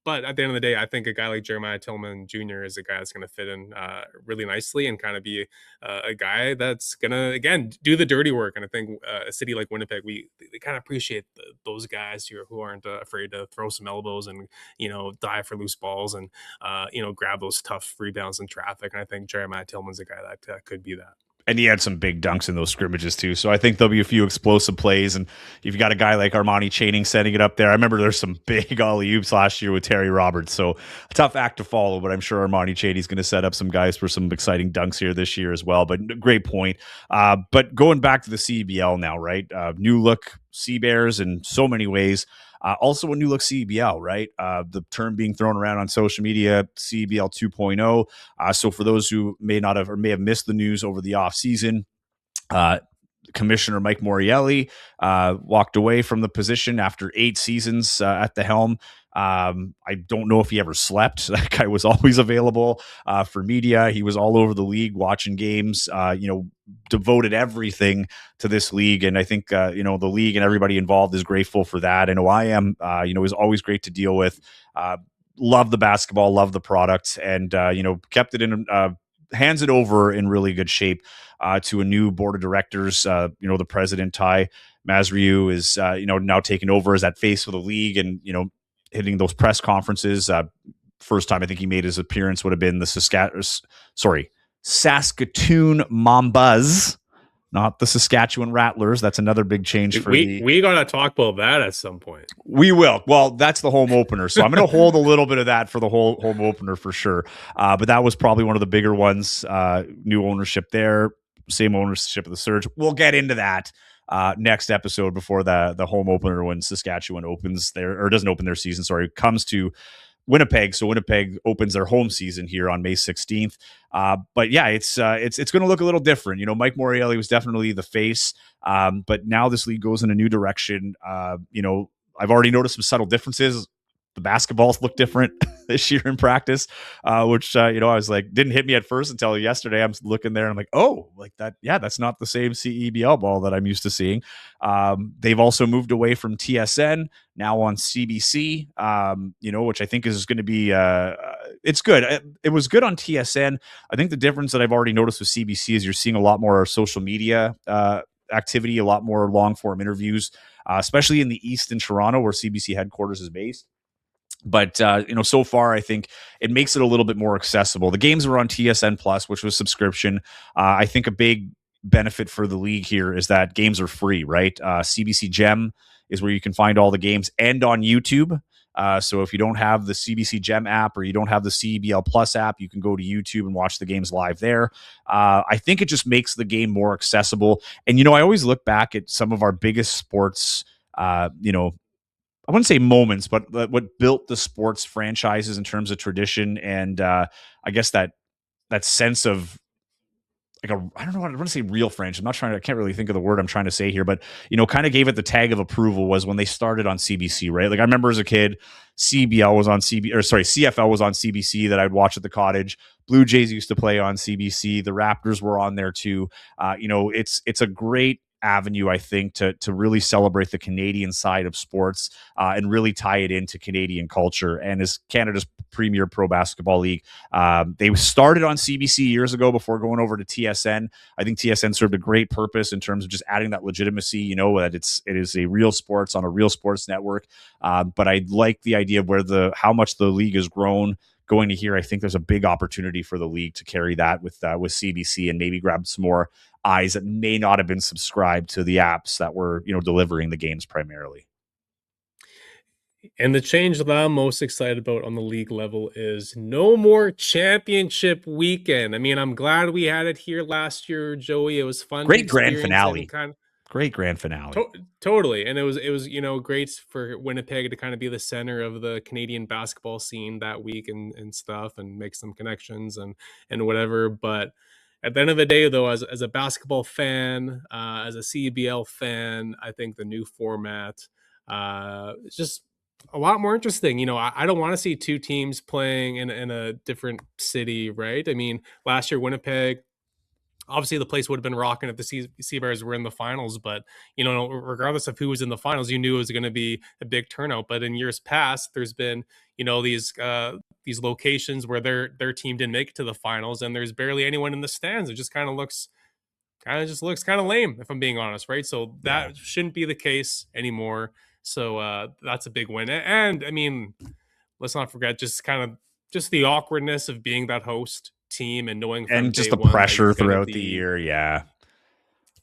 But at the end of the day, I think a guy like Jeremiah Tillman Jr. is a guy that's going to fit in really nicely and kind of be a guy that's going to, again, do the dirty work. And I think a city like Winnipeg, they kind of appreciate those guys who aren't afraid to throw some elbows and, dive for loose balls and, grab those tough rebounds in traffic. And I think Jeremiah Tillman's a guy that could be that. And he had some big dunks in those scrimmages too. So I think there'll be a few explosive plays. And if you've got a guy like Armani Chaining setting it up there, I remember there's some big alley-oops last year with Terry Roberts. So a tough act to follow, but I'm sure Armani Chaiting's going to set up some guys for some exciting dunks here this year as well. But great point. But going back to the CEBL now, right? New look Sea Bears in so many ways. Also a new look CEBL, right? The term being thrown around on social media, CEBL 2.0. So for those who may have missed the news over the offseason, Commissioner Mike Morreale walked away from the position after 8 seasons at the helm. I don't know if he ever slept. That guy was always available for media. He was all over the league watching games, devoted everything to this league. And I think, the league and everybody involved is grateful for that. I know I am. It was always great to deal with. Love the basketball, love the product, and, kept it in, hands it over in really good shape to a new board of directors. The president, Ty Masriou, is, now taking over as that face for the league and, hitting those press conferences. First time I think he made his appearance would have been the Saskatoon Mambas, not the Saskatchewan Rattlers. That's another big change for we got to talk about that at some point. We will. Well, that's the home opener, so I'm going to hold a little bit of that for the whole home opener for sure. But that was probably one of the bigger ones. New ownership there, same ownership of the Surge. We'll get into that next episode before the home opener when Saskatchewan doesn't open their season. Sorry, comes to Winnipeg. So Winnipeg opens their home season here on May 16th. But yeah, it's going to look a little different. Mike Morreale was definitely the face, but now this league goes in a new direction. I've already noticed some subtle differences. The basketballs look different this year in practice, which, I was like, didn't hit me at first until yesterday. I'm looking there and I'm like, oh, like that. Yeah, that's not the same CEBL ball that I'm used to seeing. They've also moved away from TSN now on CBC, which I think is going to be, it's good. It was good on TSN. I think the difference that I've already noticed with CBC is you're seeing a lot more social media activity, a lot more long form interviews especially in the East in Toronto, where CBC headquarters is based. But so far, I think it makes it a little bit more accessible. The games were on TSN Plus, which was subscription. I think a big benefit for the league here is that games are free, right? CBC Gem is where you can find all the games, and on YouTube. So if you don't have the CBC Gem app or you don't have the CEBL Plus app, you can go to YouTube and watch the games live there. I think it just makes the game more accessible. And, I always look back at some of our biggest sports, I wouldn't say moments, but what built the sports franchises in terms of tradition and I guess that sense of I don't know, I want to say real French. I can't really think of the word I'm trying to say here, but kind of gave it the tag of approval was when they started on CBC, right? Like I remember as a kid, CFL was on CBC that I'd watch at the cottage. Blue Jays used to play on CBC. The Raptors were on there too. It's a great avenue, I think, to really celebrate the Canadian side of sports and really tie it into Canadian culture. And as Canada's premier pro basketball league, they started on CBC years ago before going over to TSN. I think TSN served a great purpose in terms of just adding that legitimacy, that it is a real sports on a real sports network. But I like the idea of how much the league has grown. Going to here, I think there's a big opportunity for the league to carry that with CBC and maybe grab some more eyes that may not have been subscribed to the apps that were delivering the games primarily. And the change that I'm most excited about on the league level is no more championship weekend. I mean, I'm glad we had it here last year, Joey. It was fun. Great grand finale. Great grand finale. Totally. And it was great for Winnipeg to kind of be the center of the Canadian basketball scene that week and stuff and make some connections and whatever. But at the end of the day, though, as a basketball fan, as a CEBL fan, I think the new format is just a lot more interesting. I don't want to see two teams playing in a different city, right? I mean, last year, Winnipeg, obviously the place would have been rocking if the Sea Bears were in the finals, but regardless of who was in the finals, you knew it was going to be a big turnout. But in years past, there's been these locations where their team didn't make it to the finals, and there's barely anyone in the stands. It just kind of looks lame, if I'm being honest, right? So that shouldn't be the case anymore. So that's a big win. And I mean, let's not forget just the awkwardness of being that host team and knowing and just the pressure throughout the year.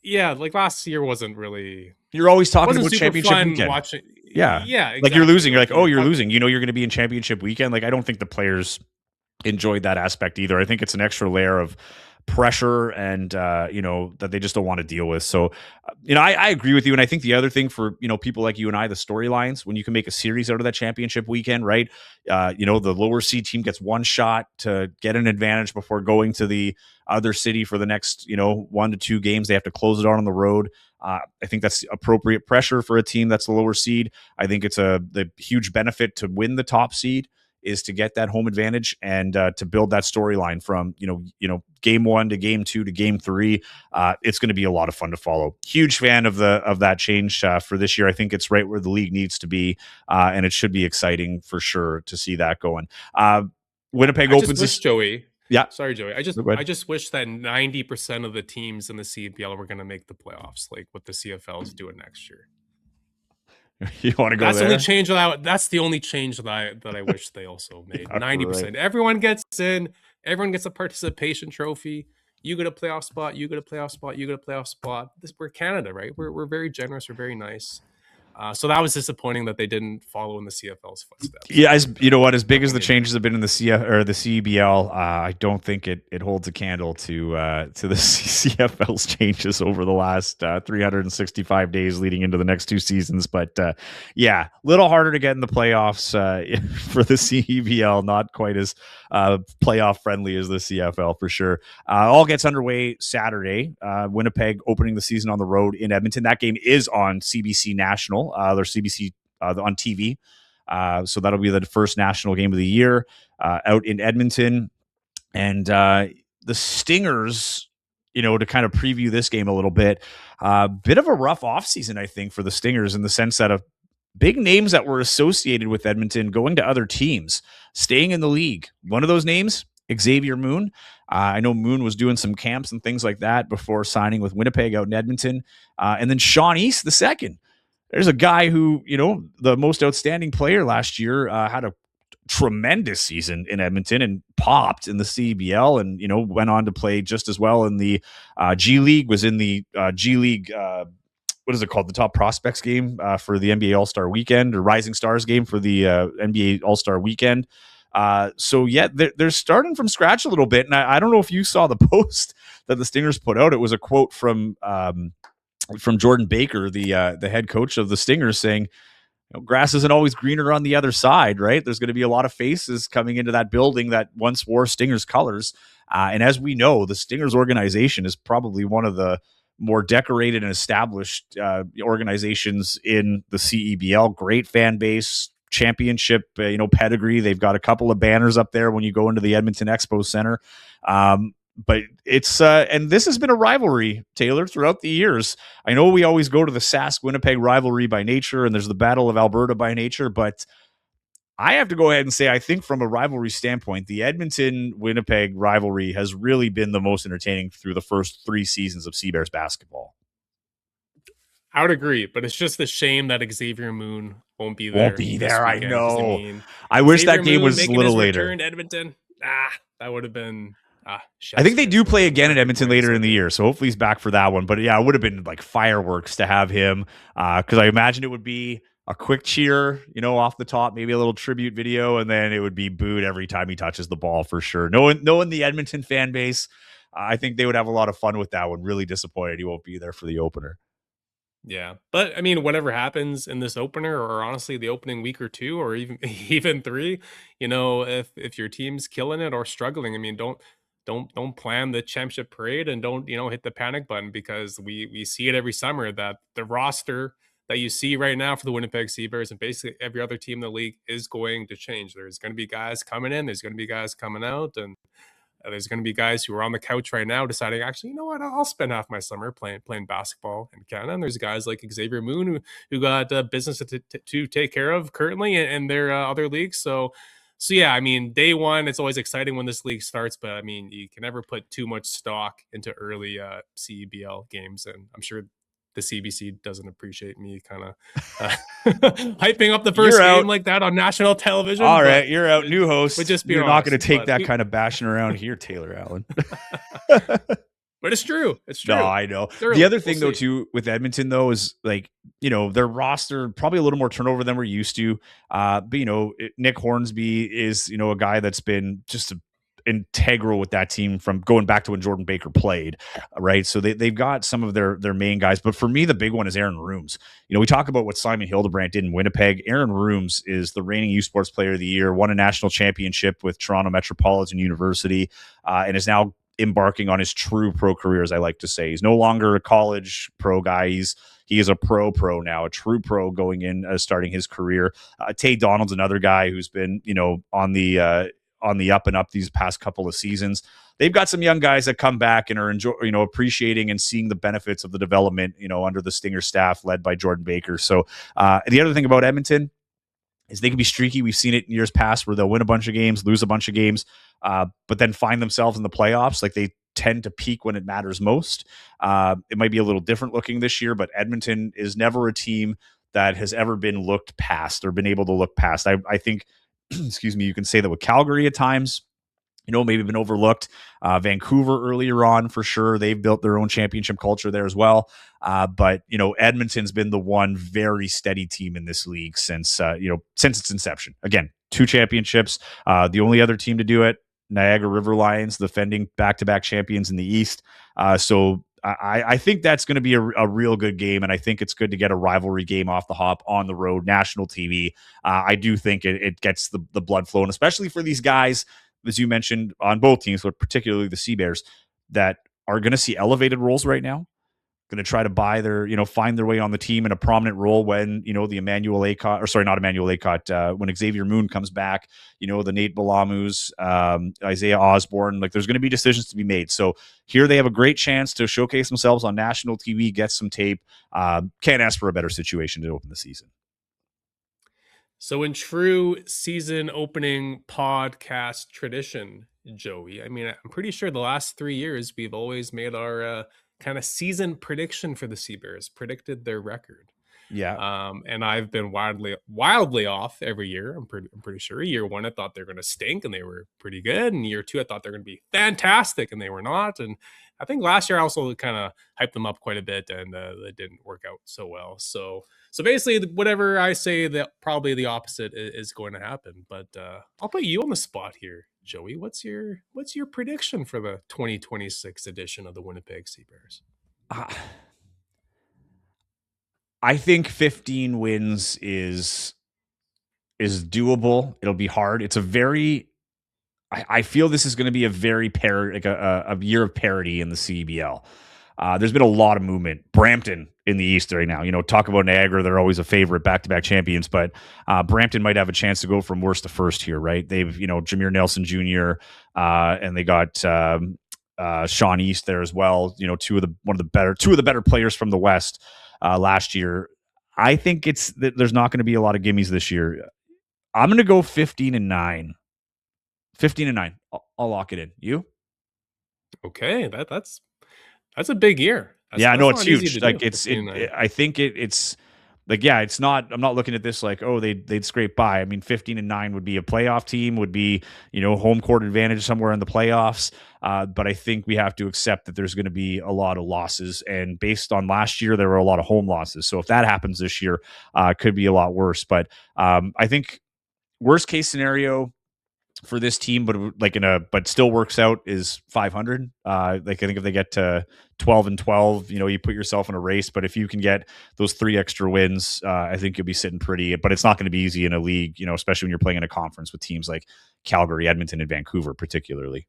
Like last year wasn't really. You're always talking about championship weekend. Watching. Yeah, exactly. Like you're losing. You're like, oh, you're losing. You're going to be in championship weekend. Like I don't think the players enjoyed that aspect either. I think it's an extra layer of pressure and that they just don't want to deal with. So I agree with you, and I think the other thing for people like you and I, the storylines, when you can make a series out of that championship weekend, right? The lower seed team gets one shot to get an advantage before going to the other city for the next 1 to 2 games. They have to close it out on the road. I think that's appropriate pressure for a team that's the lower seed. I think it's the huge benefit to win the top seed is to get that home advantage and to build that storyline from game 1 to game 2 to game 3. It's going to be a lot of fun to follow. Huge fan of that change for this year. I think it's right where the league needs to be, and it should be exciting for sure to see that going. Winnipeg opens this. Joey. Yeah, sorry, Joey. I just wish that 90% of the teams in the CEBL were going to make the playoffs, like what the CFL is doing next year. You want to go that's there? That's the only change that I wish they also made. 90%. Right. Everyone gets in. Everyone gets a participation trophy. You get a playoff spot. You get a playoff spot. You get a playoff spot. We're Canada, right? We're very generous. We're very nice. So that was disappointing that they didn't follow in the CFL's footsteps. Yeah, as big as the changes have been in the CEBL, I don't think it holds a candle to the CFL's changes over the last 365 days leading into the next 2 seasons. But a little harder to get in the playoffs for the CEBL. Not quite as playoff friendly as the CFL for sure. All gets underway Saturday. Winnipeg opening the season on the road in Edmonton. That game is on CBC National. Their CBC on TV. So that'll be the first national game of the year out in Edmonton. And the Stingers, to kind of preview this game a little bit, bit of a rough offseason, I think, for the Stingers in the sense that of big names that were associated with Edmonton going to other teams, staying in the league. One of those names, Xavier Moon. I know Moon was doing some camps and things like that before signing with Winnipeg out in Edmonton. And then Sean East, the second. there's a guy who, the most outstanding player last year, had a tremendous season in Edmonton and popped in the CEBL, and went on to play just as well in the G League. Was in the G League. What is it called? The top prospects game for the NBA All-Star Weekend, or Rising Stars game for the NBA All-Star Weekend. So yeah, they're starting from scratch a little bit, and I don't know if you saw the post that the Stingers put out. It was a quote from Jordan Baker, the head coach of the Stingers, saying, grass isn't always greener on the other side, right? There's going to be a lot of faces coming into that building that once wore Stingers colors. And as we know, the Stingers organization is probably one of the more decorated and established organizations in the CEBL. Great fan base, championship, pedigree. They've got a couple of banners up there when you go into the Edmonton Expo Center. But it's and this has been a rivalry, Taylor, throughout the years. I know we always go to the Sask Winnipeg rivalry by nature, and there's the Battle of Alberta by nature, but I have to go ahead and say, I think from a rivalry standpoint, the Edmonton Winnipeg rivalry has really been the most entertaining through the first 3 seasons of Seabears basketball. I would agree, but it's just a shame that Xavier Moon won't be there. I know. I Xavier wish that game Moon was a making little his later. return to Edmonton. That would have been. I think they do play again at Edmonton later in the year, so hopefully he's back for that one. But yeah, it would have been like fireworks to have him, because I imagine it would be a quick cheer, off the top, maybe a little tribute video, and then it would be booed every time he touches the ball for sure. Knowing the Edmonton fan base, I think they would have a lot of fun with that one. Really disappointed he won't be there for the opener. Yeah, but I mean, whatever happens in this opener, or honestly, the opening week or 2, or even 3, if your team's killing it or struggling, I mean, don't plan the championship parade, and don't hit the panic button, because we see it every summer that the roster that you see right now for the Winnipeg Seabears and basically every other team in the league is going to change. There's going to be guys coming in, there's going to be guys coming out, and there's going to be guys who are on the couch right now deciding, actually, you know what, I'll spend half my summer playing basketball in Canada. And there's guys like Xavier Moon who got business to take care of currently in their other leagues. So yeah, I mean, day one, it's always exciting when this league starts, but I mean, you can never put too much stock into early CEBL games, and I'm sure the CBC doesn't appreciate me kind of hyping up the first game like that on national television. All right, you're out. New host. But just be you're honest, not going to take that kind of bashing around here, Taylor Allen. But it's true. It's true. No, I know. The other thing, though, too, with Edmonton, though, is like, their roster, probably a little more turnover than we're used to. But, Nick Hornsby is, a guy that's been just integral with that team from going back to when Jordan Baker played, right? So they've got some of their main guys. But for me, the big one is Aaron Rooms. We talk about what Simon Hildebrandt did in Winnipeg. Aaron Rooms is the reigning U Sports Player of the Year, won a national championship with Toronto Metropolitan University, and is now embarking on his true pro career, as I like to say. He's no longer a college pro guy. He is a pro now, a true pro going in, starting his career. Tay Donald's another guy who's been, on the up and up these past couple of seasons. They've got some young guys that come back and are appreciating and seeing the benefits of the development, under the Stinger staff led by Jordan Baker. So the other thing about Edmonton is they can be streaky. We've seen it in years past where they'll win a bunch of games, lose a bunch of games, but then find themselves in the playoffs. Like, they tend to peak when it matters most. It might be a little different looking this year, but Edmonton is never a team that has ever been looked past or been able to look past. I think, excuse me, you can say that with Calgary at times, maybe been overlooked. Vancouver earlier on, for sure. They've built their own championship culture there as well. But, Edmonton's been the one very steady team in this league since its inception. Again, 2 championships. The only other team to do it, Niagara River Lions, defending back-to-back champions in the East. So I think that's going to be a real good game, and I think it's good to get a rivalry game off the hop on the road, national TV. I do think it gets the blood flowing, especially for these guys, as you mentioned, on both teams, but particularly the Seabears, that are going to see elevated roles right now, going to try to find their way on the team in a prominent role when, the Emmanuel Acott, or sorry, not Emmanuel Acott, when Xavier Moon comes back, the Nate Balamus, Isaiah Osborne, like, there's going to be decisions to be made. So here they have a great chance to showcase themselves on national TV, get some tape. Can't ask for a better situation to open the season. So in true season opening podcast tradition, Joey, I mean, I'm pretty sure the last 3 years we've always made our kind of season prediction for the Seabears, predicted their record. Yeah. And I've been wildly off every year. I'm pretty sure. Year 1, I thought they're going to stink, and they were pretty good. And year 2, I thought they're going to be fantastic, and they were not. And I think last year I also kind of hyped them up quite a bit, and it didn't work out so well. So basically, whatever I say, that probably the opposite is going to happen. But I'll put you on the spot here, Joey. What's your prediction for the 2026 edition of the Winnipeg Sea Bears? I think 15 wins is doable. It'll be hard. It's a very, I feel this is going to be a very a year of parity in the CEBL. There's been a lot of movement. Brampton in the East right now. Talk about Niagara. They're always a favorite, back-to-back champions, but Brampton might have a chance to go from worst to first here, right? They've, Jameer Nelson Jr., and they got Sean East there as well. Two of the better players from the West last year. I think there's not going to be a lot of gimmies this year. I'm going to go 15-9. 15-9. I'll lock it in. You? Okay, that's a big year. I know it's huge. Like I think it's like, yeah, it's not. I'm not looking at this like, oh, they'd scrape by. I mean, 15-9 would be a playoff team. Would be home court advantage somewhere in the playoffs. But I think we have to accept that there's going to be a lot of losses. And based on last year, there were a lot of home losses. So if that happens this year, could be a lot worse. But I think worst case scenario for this team, but still works out, is 500. I think if they get to 12-12, you put yourself in a race. But if you can get those 3 extra wins, I think you'll be sitting pretty. But it's not going to be easy in a league, especially when you're playing in a conference with teams like Calgary, Edmonton, and Vancouver, particularly.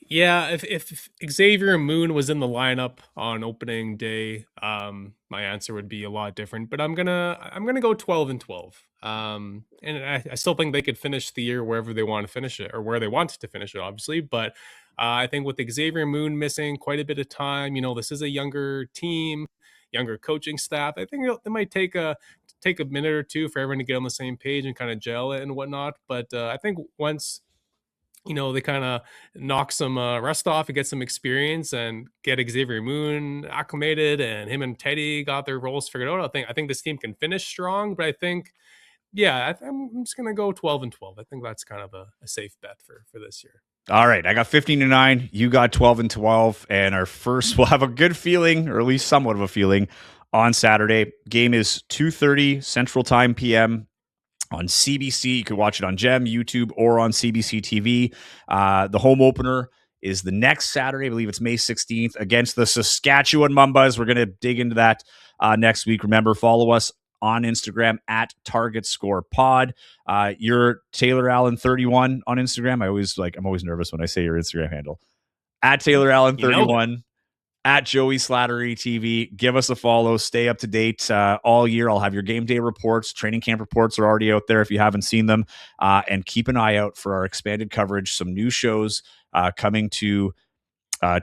Yeah, if Xavier Moon was in the lineup on opening day, my answer would be a lot different. But I'm gonna go 12-12. And I still think they could finish the year wherever they want to finish it, or where they want to finish it, obviously. But I think with Xavier Moon missing quite a bit of time, this is a younger team, younger coaching staff. I think it might take a minute or two for everyone to get on the same page and kind of gel it and whatnot. But I think once they kind of knock some rust off and get some experience and get Xavier Moon acclimated, and him and Teddy got their roles figured out, I think this team can finish strong. But I think, I'm just going to go 12-12. I think that's kind of a safe bet for this year. All right. I got 15-9. You got 12-12. And our first, we'll have a good feeling, or at least somewhat of a feeling, on Saturday. Game is 2:30 Central Time PM. On CBC. You could watch it on GEM, YouTube, or on CBC TV. The home opener is the next Saturday. I believe it's May 16th against the Saskatchewan Mumbas. We're going to dig into that next week. Remember, follow us on Instagram at Target Score Pod. You're Taylor Allen 31 on Instagram. I'm always nervous when I say your Instagram handle. At Taylor Allen 31. At Joey Slattery TV. Give us a follow. Stay up to date all year. I'll have your game day reports. Training camp reports are already out there if you haven't seen them. And keep an eye out for our expanded coverage. Some new shows coming to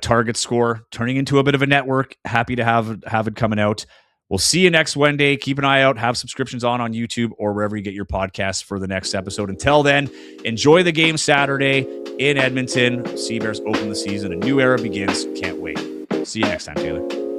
Target Score, turning into a bit of a network. Happy to have it coming out. We'll see you next Wednesday. Keep an eye out. Have subscriptions on YouTube or wherever you get your podcasts for the next episode. Until then, enjoy the game Saturday in Edmonton. Sea Bears open the season. A new era begins. Can't wait. See you next time, Taylor.